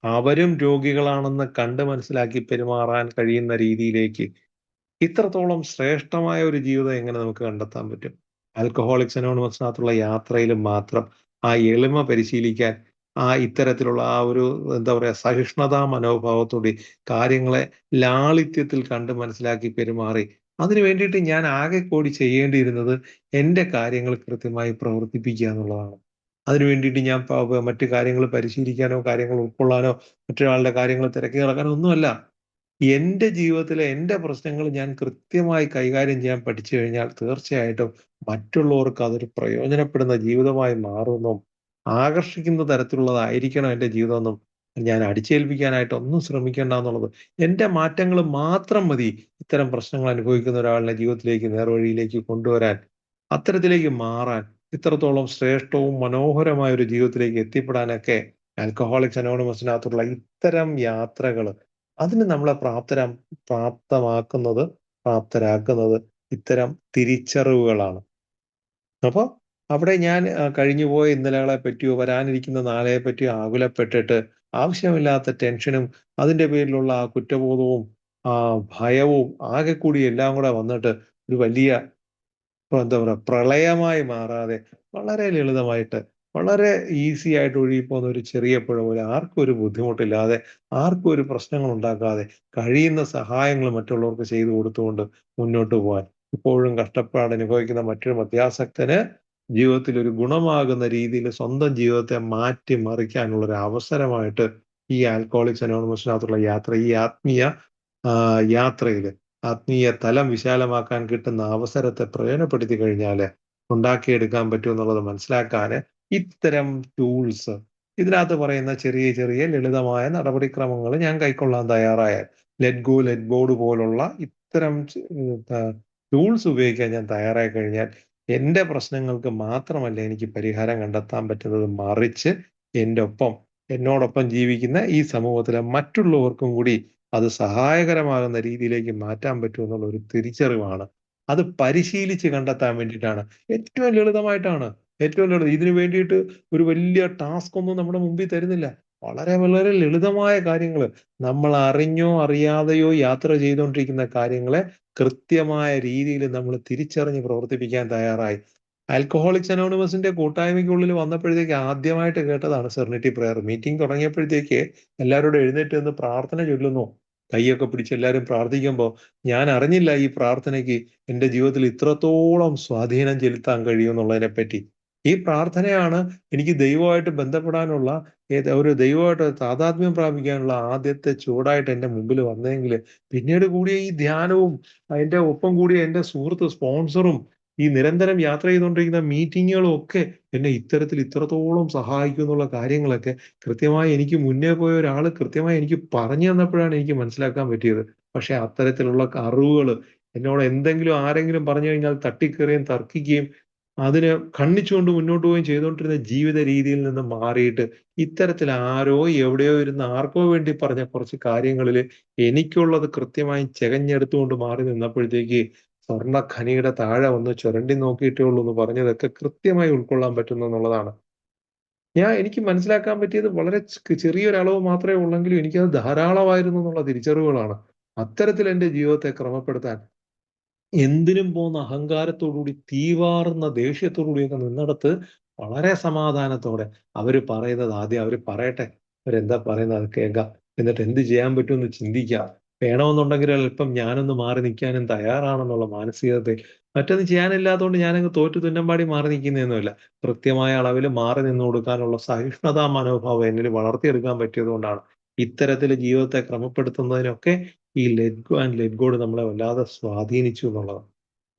Speaker 2: അവരും രോഗികളാണെന്ന് കണ്ട് മനസ്സിലാക്കി പെരുമാറാൻ കഴിയുന്ന രീതിയിലേക്ക് ഇത്രത്തോളം ശ്രേഷ്ഠമായ ഒരു ജീവിതം എങ്ങനെ നമുക്ക് കണ്ടെത്താൻ പറ്റും? ആൽക്കഹോളിക്സ് അനോണിമസിനകത്തുള്ള യാത്രയിൽ മാത്രം ആ എളിമ പരിശീലിക്കാൻ, ആ ഇത്തരത്തിലുള്ള ആ ഒരു എന്താ പറയാ സഹിഷ്ണുതാ മനോഭാവത്തോടെ കാര്യങ്ങളെ ലാളിത്യത്തിൽ കണ്ട് മനസ്സിലാക്കി പെരുമാറി, അതിനു വേണ്ടിയിട്ട് ഞാൻ ആകെ കൂടി ചെയ്യേണ്ടിയിരുന്നത് എൻ്റെ കാര്യങ്ങൾ കൃത്യമായി പ്രവർത്തിപ്പിക്കുക എന്നുള്ളതാണ്. അതിനു വേണ്ടിയിട്ട് ഞാൻ മറ്റു കാര്യങ്ങൾ പരിശീലിക്കാനോ കാര്യങ്ങൾ ഉൾക്കൊള്ളാനോ മറ്റൊരാളുടെ കാര്യങ്ങൾ തിരക്കി നടക്കാനോ ഒന്നുമല്ല. എന്റെ ജീവിതത്തിലെ എന്റെ പ്രശ്നങ്ങൾ ഞാൻ കൃത്യമായി കൈകാര്യം ചെയ്യാൻ പഠിച്ചു കഴിഞ്ഞാൽ തീർച്ചയായിട്ടും മറ്റുള്ളവർക്ക് അതൊരു പ്രയോജനപ്പെടുന്ന ജീവിതമായി മാറുമെന്നും ആകർഷിക്കുന്ന തരത്തിലുള്ളതായിരിക്കണം എന്റെ ജീവിതമെന്നും ഞാൻ അടിച്ചേൽപ്പിക്കാനായിട്ട് ഒന്നും ശ്രമിക്കേണ്ട എന്നുള്ളത്. എന്റെ മാറ്റങ്ങൾ മാത്രം മതി ഇത്തരം പ്രശ്നങ്ങൾ അനുഭവിക്കുന്ന ഒരാളിനെ ജീവിതത്തിലേക്ക് നേർവഴിയിലേക്ക് കൊണ്ടുവരാൻ, അത്തരത്തിലേക്ക് മാറാൻ, ഇത്രത്തോളം ശ്രേഷ്ഠവും മനോഹരമായ ഒരു ജീവിതത്തിലേക്ക് എത്തിപ്പെടാനൊക്കെ ആൽക്കഹോളിക്സ് അനോണിമസിനകത്തുള്ള ഇത്തരം യാത്രകൾ അതിന് നമ്മളെ പ്രാപ്തരാക്കുന്നത് ഇത്തരം തിരിച്ചറിവുകളാണ്. അപ്പൊ അവിടെ ഞാൻ കഴിഞ്ഞുപോയ ഇന്നലകളെ പറ്റിയോ വരാനിരിക്കുന്ന നാളെയെ പറ്റിയോ ആകുലപ്പെട്ടിട്ട് ആവശ്യമില്ലാത്ത ടെൻഷനും അതിന്റെ പേരിലുള്ള ആ കുറ്റബോധവും ആ ഭയവും ആകെ കൂടി എല്ലാം കൂടെ വന്നിട്ട് ഒരു വലിയ എന്താ പറയുക പ്രളയമായി മാറാതെ വളരെ ലളിതമായിട്ട് വളരെ ഈസി ആയിട്ട് ഒഴുകിപ്പോകുന്ന ഒരു ചെറിയ പുഴ പോലെ ആർക്കും ഒരു ബുദ്ധിമുട്ടില്ലാതെ ആർക്കും ഒരു പ്രശ്നങ്ങൾ ഉണ്ടാക്കാതെ കഴിയുന്ന സഹായങ്ങൾ മറ്റുള്ളവർക്ക് ചെയ്തു കൊടുത്തുകൊണ്ട് മുന്നോട്ട് പോകാൻ ഇപ്പോഴും കഷ്ടപ്പാട് അനുഭവിക്കുന്ന മറ്റൊരു മദ്യാസക്തന് ജീവിതത്തിൽ ഒരു ഗുണമാകുന്ന രീതിയിൽ സ്വന്തം ജീവിതത്തെ മാറ്റി മറിക്കാനുള്ള ഒരു അവസരമായിട്ട് ഈ ആൽക്കഹോളിക്സ് അനോണിമസിനകത്തുള്ള യാത്ര, ഈ ആത്മീയ യാത്രയിൽ ആത്മീയ തലം വിശാലമാക്കാൻ കിട്ടുന്ന അവസരത്തെ പ്രയോജനപ്പെടുത്തി കഴിഞ്ഞാൽ ഉണ്ടാക്കിയെടുക്കാൻ പറ്റും എന്നുള്ളത് മനസ്സിലാക്കാന് ഇത്തരം ടൂൾസ്, ഇതിനകത്ത് പറയുന്ന ചെറിയ ചെറിയ ലളിതമായ നടപടിക്രമങ്ങൾ ഞാൻ കൈക്കൊള്ളാൻ തയ്യാറായാൽ, ലെറ്റ് ഗോ ലെറ്റ് ബോർഡ് പോലുള്ള ഇത്തരം ടൂൾസ് ഉപയോഗിക്കാൻ ഞാൻ തയ്യാറായി കഴിഞ്ഞാൽ എൻ്റെ പ്രശ്നങ്ങൾക്ക് മാത്രമല്ല എനിക്ക് പരിഹാരം കണ്ടെത്താൻ പറ്റുന്നത്, മറിച്ച് എന്നോടൊപ്പം ജീവിക്കുന്ന ഈ സമൂഹത്തിലെ മറ്റുള്ളവർക്കും കൂടി അത് സഹായകരമാകുന്ന രീതിയിലേക്ക് മാറ്റാൻ പറ്റും എന്നുള്ള ഒരു തിരിച്ചറിവാണ്. അത് പരിശീലിച്ച് കണ്ടെത്താൻ വേണ്ടിയിട്ടാണ്. ഏറ്റവും ലളിതമായിട്ടാണ്, ഏറ്റവും ലളിതം. ഇതിനു വേണ്ടിയിട്ട് ഒരു വലിയ ടാസ്ക് ഒന്നും നമ്മുടെ മുമ്പിൽ തരുന്നില്ല. വളരെ വളരെ ലളിതമായ കാര്യങ്ങൾ, നമ്മൾ അറിഞ്ഞോ അറിയാതെയോ യാത്ര ചെയ്തുകൊണ്ടിരിക്കുന്ന കാര്യങ്ങളെ കൃത്യമായ രീതിയിൽ നമ്മൾ തിരിച്ചറിഞ്ഞ് പ്രവർത്തിപ്പിക്കാൻ തയ്യാറായി. ആൽക്കഹോളിക്സ് അനോണിമസിന്റെ കൂട്ടായ്മയ്ക്കുള്ളിൽ വന്നപ്പോഴത്തേക്ക് ആദ്യമായിട്ട് കേട്ടതാണ് സെറനിറ്റി പ്രെയർ. മീറ്റിംഗ് തുടങ്ങിയപ്പോഴത്തേക്ക് എല്ലാവരോടും എഴുന്നേറ്റ് നിന്ന് പ്രാർത്ഥന ചൊല്ലുന്നു, കൈയൊക്കെ പിടിച്ച് എല്ലാവരും പ്രാർത്ഥിക്കുമ്പോൾ ഞാൻ അറിഞ്ഞില്ല ഈ പ്രാർത്ഥനയ്ക്ക് എൻ്റെ ജീവിതത്തിൽ ഇത്രത്തോളം സ്വാധീനം ചെലുത്താൻ കഴിയുമെന്നുള്ളതിനെ പറ്റി. ഈ പ്രാർത്ഥനയാണ് എനിക്ക് ദൈവമായിട്ട് ബന്ധപ്പെടാനുള്ള ഒരു ദൈവമായിട്ട് താതാത്മ്യം പ്രാപിക്കാനുള്ള ആദ്യത്തെ ചുവടായിട്ട് എൻ്റെ മുമ്പിൽ വന്നെങ്കിൽ പിന്നീട് കൂടിയ ഈ ധ്യാനവും അതിൻ്റെ ഒപ്പം കൂടിയ എൻ്റെ സുഹൃത്ത് സ്പോൺസറും ഈ നിരന്തരം യാത്ര ചെയ്തുകൊണ്ടിരിക്കുന്ന മീറ്റിങ്ങുകളും ഒക്കെ എന്നെ ഇത്രത്തോളം സഹായിക്കും എന്നുള്ള കാര്യങ്ങളൊക്കെ കൃത്യമായി എനിക്ക് മുന്നേ പോയ ഒരാൾ കൃത്യമായി എനിക്ക് പറഞ്ഞു തന്നപ്പോഴാണ് എനിക്ക് മനസ്സിലാക്കാൻ പറ്റിയത്. പക്ഷെ അത്തരത്തിലുള്ള അറിവുകൾ എന്നോട് എന്തെങ്കിലും ആരെങ്കിലും പറഞ്ഞു കഴിഞ്ഞാൽ തട്ടിക്കേറുകയും തർക്കിക്കുകയും അതിനെ ഖണ്ഡിച്ചുകൊണ്ട് മുന്നോട്ട് പോവുകയും ചെയ്തുകൊണ്ടിരുന്ന ജീവിത രീതിയിൽ നിന്ന് മാറിയിട്ട് ഇത്തരത്തിൽ ആരോ എവിടെയോ ഇരുന്ന് ആർക്കോ വേണ്ടി പറഞ്ഞ കുറച്ച് കാര്യങ്ങളിൽ എനിക്കുള്ളത് കൃത്യമായി ചെകഞ്ഞെടുത്തുകൊണ്ട് മാറി നിന്നപ്പോഴത്തേക്ക് സ്വർണ്ണ ഖനിയുടെ താഴെ വന്ന് ചുരണ്ടി നോക്കിയിട്ടേ ഉള്ളൂ എന്ന് പറഞ്ഞതൊക്കെ കൃത്യമായി ഉൾക്കൊള്ളാൻ പറ്റുന്നു എന്നുള്ളതാണ്. എനിക്ക് മനസ്സിലാക്കാൻ പറ്റിയത് വളരെ ചെറിയൊരളവ് മാത്രമേ ഉള്ളെങ്കിലും എനിക്കത് ധാരാളമായിരുന്നു എന്നുള്ള തിരിച്ചറിവുകളാണ്. അത്തരത്തിൽ എൻ്റെ ജീവിതത്തെ ക്രമപ്പെടുത്താൻ എന്തിനും പോകുന്ന അഹങ്കാരത്തോടുകൂടി തീവാറുന്ന ദേഷ്യത്തോടുകൂടിയൊക്കെ നിന്നിടത്ത് വളരെ സമാധാനത്തോടെ അവര് പറയുന്നത് ആദ്യം അവര് പറയട്ടെ, അവരെന്താ പറയുന്നത് അത് കേൾക്കാം, എന്നിട്ട് എന്ത് ചെയ്യാൻ പറ്റുമെന്ന് ചിന്തിക്കാം. വേണമെന്നുണ്ടെങ്കിൽ അല്പം ഞാനൊന്ന് മാറി നിൽക്കാനും തയ്യാറാണെന്നുള്ള മാനസികതയിൽ. മറ്റൊന്നും ചെയ്യാനില്ലാത്തതുകൊണ്ട് ഞാനങ്ങ് തോറ്റു തുന്നമ്പാടി മാറി നിൽക്കുന്നതൊന്നുമില്ല. കൃത്യമായ അളവിൽ മാറി നിന്ന് കൊടുക്കാനുള്ള സഹിഷ്ണുതാ മനോഭാവം എന്നിൽ വളർത്തിയെടുക്കാൻ പറ്റിയത് കൊണ്ടാണ് ഇത്തരത്തിൽ ജീവിതത്തെ ക്രമപ്പെടുത്തുന്നതിനൊക്കെ ഈ let go and let God നമ്മളെ വല്ലാതെ സ്വാധീനിച്ചു എന്നുള്ളതാണ്.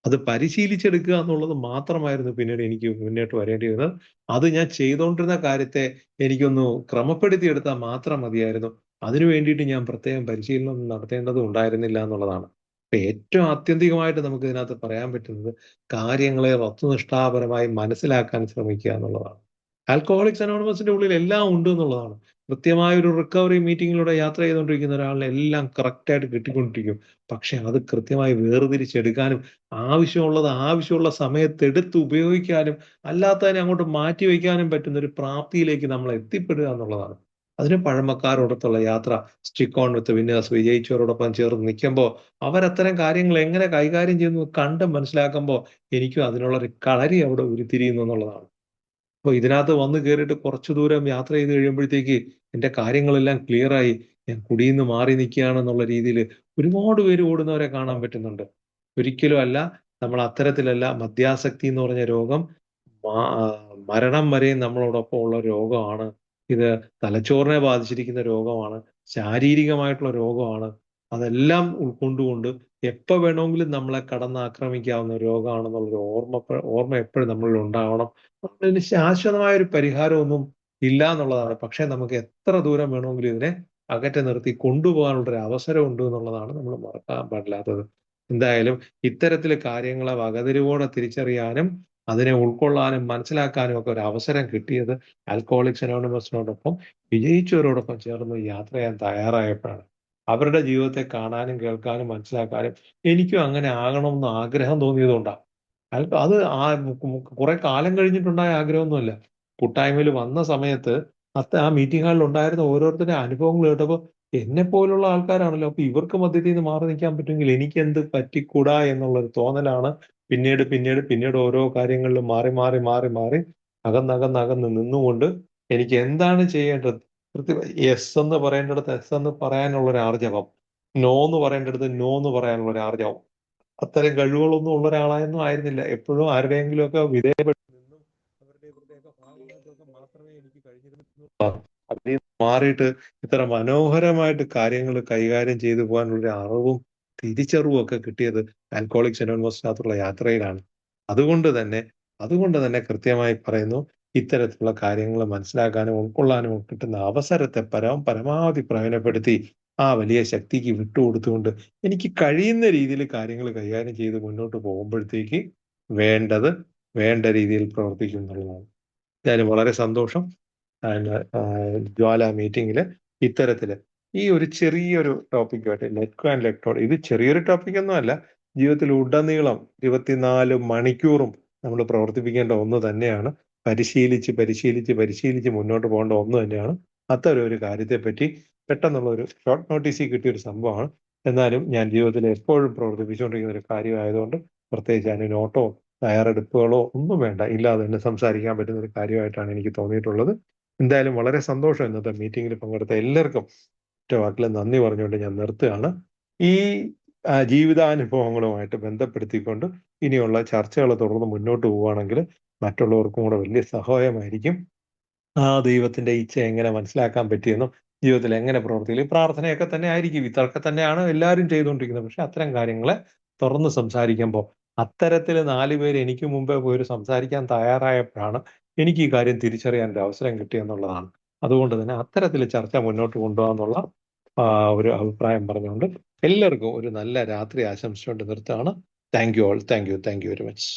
Speaker 2: അത് പരിശീലിച്ചെടുക്കുക എന്നുള്ളത് മാത്രമായിരുന്നു പിന്നീട് എനിക്ക് മുന്നോട്ട് വരേണ്ടി വരുന്നത്. അത് ഞാൻ ചെയ്തുകൊണ്ടിരുന്ന കാര്യത്തെ എനിക്കൊന്ന് ക്രമപ്പെടുത്തിയെടുത്താൽ മാത്രം മതിയായിരുന്നു. അതിനു വേണ്ടിയിട്ട് ഞാൻ പ്രത്യേകം പരിശീലനം നടത്തേണ്ടതും ഉണ്ടായിരുന്നില്ല എന്നുള്ളതാണ്. അപ്പൊ ഏറ്റവും ആത്യന്തികമായിട്ട് നമുക്ക് ഇതിനകത്ത് പറയാൻ പറ്റുന്നത് കാര്യങ്ങളെ വസ്തുനിഷ്ഠാപരമായി മനസ്സിലാക്കാൻ ശ്രമിക്കുക എന്നുള്ളതാണ്. ആൽക്കഹോളിക്സ് അനോണിമസിന്റെ ഉള്ളിൽ എല്ലാം ഉണ്ട് എന്നുള്ളതാണ്. കൃത്യമായ ഒരു റിക്കവറി മീറ്റിങ്ങിലൂടെ യാത്ര ചെയ്തുകൊണ്ടിരിക്കുന്ന ഒരാളിനെ എല്ലാം കറക്റ്റായിട്ട് കിട്ടിക്കൊണ്ടിരിക്കും. പക്ഷെ അത് കൃത്യമായി വേർതിരിച്ചെടുക്കാനും ആവശ്യമുള്ള സമയത്ത് എടുത്ത് ഉപയോഗിക്കാനും അല്ലാത്തതിനെ അങ്ങോട്ട് മാറ്റി വയ്ക്കാനും പറ്റുന്ന ഒരു പ്രാപ്തിയിലേക്ക് നമ്മൾ എത്തിപ്പെടുക എന്നുള്ളതാണ്. അതിന് പഴമക്കാരോടൊത്തുള്ള യാത്ര, സ്റ്റിക്ക് ഓൺ വിത്ത് വിന്നേഴ്സ്, വിജയിച്ചവരോടൊപ്പം ചേർന്ന് നിൽക്കുമ്പോൾ അവരത്തരം കാര്യങ്ങൾ എങ്ങനെ കൈകാര്യം ചെയ്യുന്നു കണ്ട് മനസ്സിലാക്കുമ്പോൾ എനിക്കും അതിനുള്ള ഒരു കളരി അവിടെ ഉരുത്തിരിയുന്നു എന്നുള്ളതാണ്. അപ്പൊ ഇതിനകത്ത് വന്ന് കയറിയിട്ട് കുറച്ചു ദൂരം യാത്ര ചെയ്ത് കഴിയുമ്പോഴത്തേക്ക് എന്റെ കാര്യങ്ങളെല്ലാം ക്ലിയർ ആയി, ഞാൻ കുടിയിൽ നിന്ന് മാറി നിൽക്കുകയാണെന്നുള്ള രീതിയിൽ ഒരുപാട് പേര് ഓടുന്നവരെ കാണാൻ പറ്റുന്നുണ്ട്. ഒരിക്കലും അല്ല, നമ്മൾ അത്തരത്തിലല്ല. മദ്യാസക്തി എന്ന് പറഞ്ഞ രോഗം മരണം വരെയും നമ്മളോടൊപ്പം ഉള്ള രോഗമാണ്. ഇത് തലച്ചോറിനെ ബാധിച്ചിരിക്കുന്ന രോഗമാണ്, ശാരീരികമായിട്ടുള്ള രോഗമാണ്. അതെല്ലാം ഉൾക്കൊണ്ടുകൊണ്ട് എപ്പോൾ വേണമെങ്കിലും നമ്മളെ കടന്നാക്രമിക്കാവുന്ന രോഗമാണെന്നുള്ളൊരു ഓർമ്മ എപ്പോഴും നമ്മളിൽ ഉണ്ടാവണം. ഇതിന് ശാശ്വതമായ ഒരു പരിഹാരമൊന്നും ഇല്ല എന്നുള്ളതാണ്. പക്ഷെ നമുക്ക് എത്ര ദൂരം വേണമെങ്കിലും ഇതിനെ അകറ്റി നിർത്തി കൊണ്ടുപോകാനുള്ള ഒരു അവസരം ഉണ്ട് എന്നുള്ളതാണ് നമ്മൾ മറക്കാൻ പാടില്ലാത്തത്. എന്തായാലും ഇത്തരത്തിൽ കാര്യങ്ങളെ വകതിരിവോടെ തിരിച്ചറിയാനും അതിനെ ഉൾക്കൊള്ളാനും മനസ്സിലാക്കാനും ഒക്കെ ഒരു അവസരം കിട്ടിയത് ആൽക്കഹോളിക്സ് അനോണിമസിനോടൊപ്പം വിജയിച്ചവരോടൊപ്പം ചേർന്ന് യാത്ര ചെയ്യാൻ തയ്യാറായപ്പോഴാണ്. അവരുടെ ജീവിതത്തെ കാണാനും കേൾക്കാനും മനസ്സിലാക്കാനും എനിക്കും അങ്ങനെ ആകണമെന്ന് ആഗ്രഹം തോന്നിയതുകൊണ്ടാണ്. അത് കുറെ കാലം കഴിഞ്ഞിട്ടുണ്ടായ ആഗ്രഹമൊന്നുമല്ല. കൂട്ടായ്മയിൽ വന്ന സമയത്ത് ആ മീറ്റിംഗ് ഹാളിൽ ഉണ്ടായിരുന്ന ഓരോരുത്തരുടെ അനുഭവങ്ങൾ കേട്ടപ്പോൾ എന്നെ പോലുള്ള ആൾക്കാരാണല്ലോ, അപ്പൊ ഇവർക്ക് മധ്യത്തിൽ നിന്ന് മാറി നിൽക്കാൻ പറ്റുമെങ്കിൽ എനിക്ക് എന്ത് പറ്റിക്കൂടാ എന്നുള്ളൊരു തോന്നലാണ് പിന്നീട് ഓരോ കാര്യങ്ങളിലും മാറി അകന്നകന്ന് നിന്നുകൊണ്ട് എനിക്ക് എന്താണ് ചെയ്യേണ്ടത്, യെസ് എന്ന് പറയേണ്ടടുത്ത് എസ് എന്ന് പറയാനുള്ള ഒരു ആർജവം, നോ എന്ന് പറയേണ്ടടുത്ത് നോ എന്ന് പറയാനുള്ള ഒരു ആർജവം, അത്തരം കഴിവുകളൊന്നും ഉള്ള ഒരാളായൊന്നും ആയിരുന്നില്ല. എപ്പോഴും ആരുടെയെങ്കിലും ഒക്കെ വിധേയപ്പെട്ട് നിന്നും ഇവരുടെയൊക്കെ ഭാഗമായിട്ടൊക്കെ മാത്രമേ എനിക്ക് കഴിഞ്ഞിരുന്നു. അതിൽ നിന്ന് മാറിയിട്ട് ഇത്ര മനോഹരമായിട്ട് കാര്യങ്ങൾ കൈകാര്യം ചെയ്തു പോകാനുള്ള അറിവും തിരിച്ചറിവും ഒക്കെ കിട്ടിയത് ആൽക്കഹോളിക്സ് അനോണിമസിനകത്തുള്ള യാത്രയിലാണ്. അതുകൊണ്ട് തന്നെ കൃത്യമായി പറയുന്നു, ഇത്തരത്തിലുള്ള കാര്യങ്ങൾ മനസ്സിലാക്കാനും ഉൾക്കൊള്ളാനും കിട്ടുന്ന അവസരത്തെ പരമാവധി പ്രയോജനപ്പെടുത്തി ആ വലിയ ശക്തിക്ക് വിട്ടുകൊടുത്തുകൊണ്ട് എനിക്ക് കഴിയുന്ന രീതിയിൽ കാര്യങ്ങൾ കൈകാര്യം ചെയ്ത് മുന്നോട്ട് പോകുമ്പോഴത്തേക്ക് വേണ്ട രീതിയിൽ പ്രവർത്തിക്കും എന്നുള്ളതാണ്. എന്തായാലും വളരെ സന്തോഷം. ജ്വാല മീറ്റിംഗിൽ ഇത്തരത്തില് ഈ ഒരു ചെറിയൊരു ടോപ്പിക്കുമായിട്ട് ലെറ്റ്കോ ആൻഡ് ലെക്ടോൺ, ഇത് ചെറിയൊരു ടോപ്പിക് ഒന്നും അല്ല, ജീവിതത്തിൽ ഉടനീളം 24 മണിക്കൂറും നമ്മൾ പ്രവർത്തിപ്പിക്കേണ്ട ഒന്ന് തന്നെയാണ്. പരിശീലിച്ച് മുന്നോട്ട് പോകേണ്ട ഒന്ന് തന്നെയാണ്. അത്തരം ഒരു കാര്യത്തെ പറ്റി പെട്ടെന്നുള്ള ഒരു ഷോർട്ട് നോട്ടീസിൽ കിട്ടിയ ഒരു സംഭവമാണ്. എന്നാലും ഞാൻ ജീവിതത്തിൽ എപ്പോഴും പ്രവർത്തിപ്പിച്ചുകൊണ്ടിരിക്കുന്ന ഒരു കാര്യമായതുകൊണ്ട് പ്രത്യേകിച്ച് അതിന് നോട്ടോ തയ്യാറെടുപ്പുകളോ ഒന്നും വേണ്ട, ഇല്ലാതെ തന്നെ സംസാരിക്കാൻ പറ്റുന്ന ഒരു കാര്യമായിട്ടാണ് എനിക്ക് തോന്നിയിട്ടുള്ളത്. എന്തായാലും വളരെ സന്തോഷം ഇന്നത്തെ മീറ്റിംഗിൽ പങ്കെടുത്ത എല്ലാവർക്കും ഒറ്റ വാക്കിൽ നന്ദി പറഞ്ഞുകൊണ്ട് ഞാൻ നിർത്തുകയാണ്. ഈ ജീവിതാനുഭവങ്ങളുമായിട്ട് ബന്ധപ്പെടുത്തിക്കൊണ്ട് ഇനിയുള്ള ചർച്ചകൾ തുടർന്ന് മുന്നോട്ട് പോവുകയാണെങ്കിൽ മറ്റുള്ളവർക്കും കൂടെ വലിയ സഹായമായിരിക്കും. ആ ദൈവത്തിന്റെ ഇച്ഛ എങ്ങനെ മനസ്സിലാക്കാൻ പറ്റിയെന്നും ജീവിതത്തിൽ എങ്ങനെ പ്രവർത്തിക്കും, പ്രാർത്ഥനയൊക്കെ തന്നെ ആയിരിക്കും, ഇതൊക്കെ തന്നെയാണ് എല്ലാവരും ചെയ്തുകൊണ്ടിരിക്കുന്നത്. പക്ഷെ അത്തരം കാര്യങ്ങളെ തുറന്ന് സംസാരിക്കുമ്പോൾ അത്തരത്തിൽ 4 പേര് എനിക്ക് മുമ്പേ പോയി സംസാരിക്കാൻ തയ്യാറായപ്പോഴാണ് എനിക്ക് ഈ കാര്യം തിരിച്ചറിയാൻ ഒരു അവസരം കിട്ടിയെന്നുള്ളതാണ്. അതുകൊണ്ട് തന്നെ അത്തരത്തിൽ ചർച്ച മുന്നോട്ട് കൊണ്ടുപോകാന്നുള്ള ഒരു അഭിപ്രായം പറഞ്ഞുകൊണ്ട് എല്ലാവർക്കും ഒരു നല്ല രാത്രി ആശംസിച്ചുകൊണ്ട് നിർത്താണ്. Thank you all. Thank you very much.